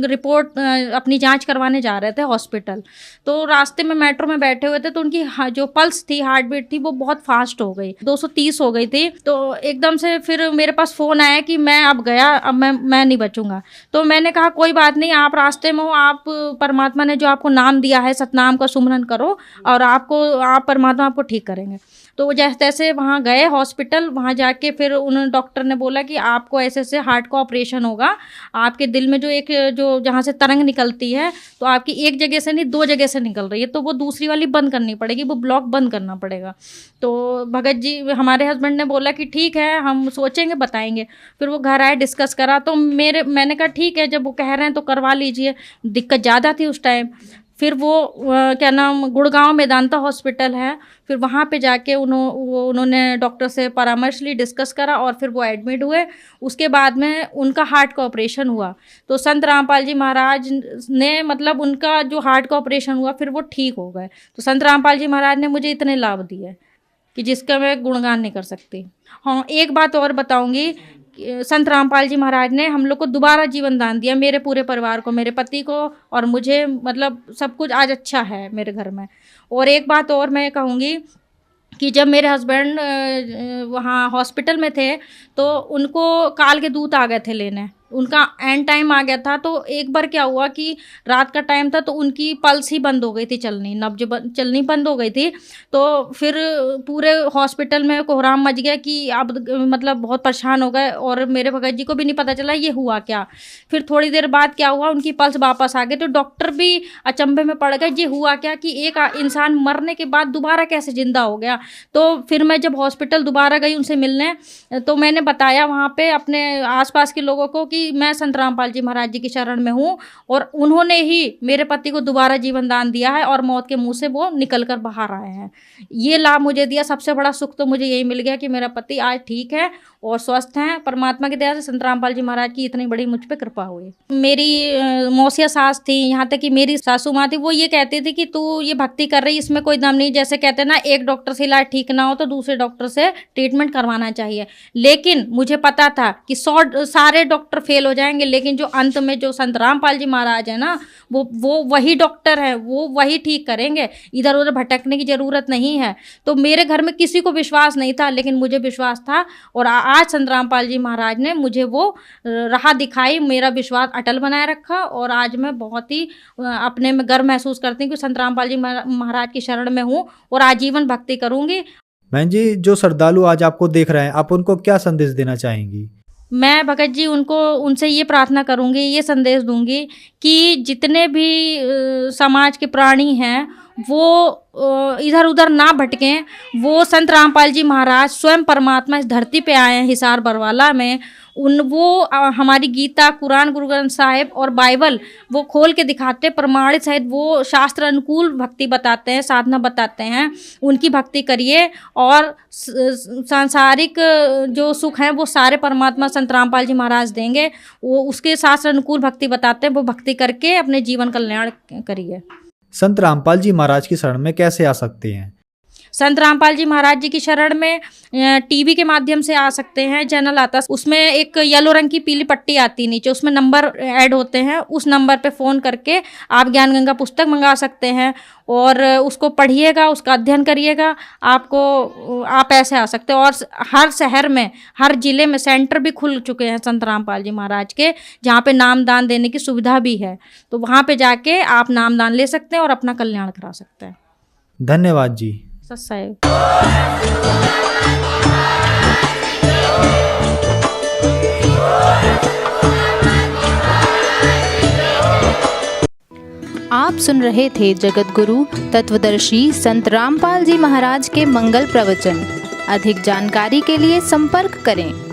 रिपोर्ट अपनी जांच करवाने जा रहे थे हॉस्पिटल। तो रास्ते में मेट्रो में बैठे हुए थे तो उनकी जो पल्स थी, हार्ट बीट थी, वो बहुत फास्ट हो गई, 230 हो गई थी। तो एकदम से फिर मेरे पास फ़ोन आया कि मैं अब गया, अब मैं नहीं बचूंगा। तो मैंने कहा कोई बात नहीं, आप रास्ते में हो, आप परमात्मा ने जो आपको नाम दिया है, सतनाम का सुमरन करो और आप परमात्मा आपको ठीक करेंगे। तो जैसे तैसे वहाँ गए हॉस्पिटल, वहाँ जाके फिर उन्होंने, डॉक्टर ने बोला कि आपको ऐसे ऐसे हार्ट का ऑपरेशन होगा, आपके दिल में जो जहाँ से तरंग निकलती है तो आपकी एक जगह से नहीं 2 जगह से निकल रही है, तो वो दूसरी वाली बंद करनी पड़ेगी, वो ब्लॉक बंद करना पड़ेगा। तो भगत जी हमारे हस्बैंड ने बोला कि ठीक है, हम सोचेंगे, बताएंगे। फिर वो घर आए, डिस्कस करा, तो मैंने कहा ठीक है, जब वो कह रहे हैं तो करवा लीजिए। दिक्कत ज़्यादा थी उस टाइम। फिर वो क्या नाम, गुड़गांव मेदांता हॉस्पिटल है, फिर वहाँ पे जाके उन्होंने डॉक्टर से परामर्श ली, डिस्कस करा और फिर वो एडमिट हुए। उसके बाद में उनका हार्ट का ऑपरेशन हुआ। तो संत रामपाल जी महाराज ने, मतलब उनका जो हार्ट का ऑपरेशन हुआ फिर वो ठीक हो गए। तो संत रामपाल जी महाराज ने मुझे इतने लाभ दिए कि जिसका मैं गुणगान नहीं कर सकती। हाँ, एक बात और बताऊँगी, संत रामपाल जी महाराज ने हम लोग को दोबारा जीवन दान दिया, मेरे पूरे परिवार को, मेरे पति को और मुझे, मतलब सब कुछ आज अच्छा है मेरे घर में। और एक बात और मैं कहूँगी कि जब मेरे हस्बैंड वहाँ हॉस्पिटल में थे तो उनको काल के दूत आ गए थे लेने, उनका एंड टाइम आ गया था। तो एक बार क्या हुआ कि रात का टाइम था तो उनकी पल्स ही बंद हो गई थी, चलनी, नब्ज चलनी बंद हो गई थी। तो फिर पूरे हॉस्पिटल में कोहराम मच गया कि अब मतलब बहुत परेशान हो गए, और मेरे भगत जी को भी नहीं पता चला ये हुआ क्या। फिर थोड़ी देर बाद क्या हुआ, उनकी पल्स वापस आ गई। तो डॉक्टर भी अचंभे में पड़ गए, ये हुआ क्या कि एक इंसान मरने के बाद दोबारा कैसे जिंदा हो गया। तो फिर मैं जब हॉस्पिटल दोबारा गई उनसे मिलने, तो मैंने बताया वहाँ पे अपने आसपास के लोगों को कि मैं संत रामपाल जी महाराज जी की शरण में हूँ, और उन्होंने ही मेरे पति को दोबारा जीवन दान दिया है और मौत के मुंह से वो निकल कर बाहर आए हैं। ये लाभ मुझे दिया। सबसे बड़ा सुख तो मुझे यही मिल गया कि मेरा पति आज ठीक है और स्वस्थ हैं। परमात्मा की दया से संत रामपाल जी महाराज की इतनी बड़ी मुझ पर कृपा हुई। मेरी मौसिया सास थी, यहाँ तक कि मेरी सासू माँ थी, वो ये कहती थी कि तू ये भक्ति कर रही, इसमें कोई दम नहीं। जैसे कहते ना, एक डॉक्टर से इलाज ठीक ना हो तो दूसरे डॉक्टर से ट्रीटमेंट करवाना चाहिए। लेकिन मुझे पता था कि सारे डॉक्टर फेल हो जाएंगे, लेकिन जो अंत में जो संत रामपाल जी महाराज है ना, वो वही डॉक्टर है, वो वही ठीक करेंगे। इधर उधर भटकने की ज़रूरत नहीं है। तो मेरे घर में किसी को विश्वास नहीं था, लेकिन मुझे विश्वास था, और आज संत रामपाल जी महाराज ने मुझे वो राह दिखाई, मेरा विश्वास अटल बनाए रखा, और आज मैं बहुत ही अपने में गर्व महसूस करती हूँ कि संत रामपाल जी महाराज की शरण में हूँ और आजीवन भक्ति करूँगी। बहन जी, जो श्रद्धालु आज आपको देख रहे हैं, आप उनको क्या संदेश देना चाहेंगी? मैं भगत जी उनसे ये प्रार्थना करूँगी, ये संदेश दूंगी कि जितने भी समाज के प्राणी हैं वो इधर उधर ना भटकें। वो संत रामपाल जी महाराज स्वयं परमात्मा इस धरती पे आए हैं, हिसार बरवाला में। वो हमारी गीता, कुरान, गुरु ग्रंथ साहिब और बाइबल वो खोल के दिखाते, प्रमाणित सहित वो शास्त्र अनुकूल भक्ति बताते हैं, साधना बताते हैं। उनकी भक्ति करिए, और सांसारिक जो सुख हैं वो सारे परमात्मा संत रामपाल जी महाराज देंगे। वो उसके शास्त्र अनुकूल भक्ति बताते हैं, वो भक्ति करके अपने जीवन कल्याण करिए। संत रामपाल जी महाराज की शरण में कैसे आ सकते हैं? संत रामपाल जी महाराज जी की शरण में टीवी के माध्यम से आ सकते हैं। चैनल आता है, उसमें एक येलो रंग की पीली पट्टी आती है नीचे, उसमें नंबर ऐड होते हैं। उस नंबर पे फ़ोन करके आप ज्ञान गंगा पुस्तक मंगा सकते हैं, और उसको पढ़िएगा, उसका अध्ययन करिएगा। आप ऐसे आ सकते हैं। और हर शहर में, हर ज़िले में सेंटर भी खुल चुके हैं संत रामपाल जी महाराज के, जहाँ पे नाम दान देने की सुविधा भी है। तो वहाँ पे जाके आप नाम दान ले सकते हैं और अपना कल्याण करा सकते हैं। धन्यवाद जी। सत्साई। आप सुन रहे थे जगत गुरु तत्वदर्शी संत रामपाल जी महाराज के मंगल प्रवचन। अधिक जानकारी के लिए संपर्क करें।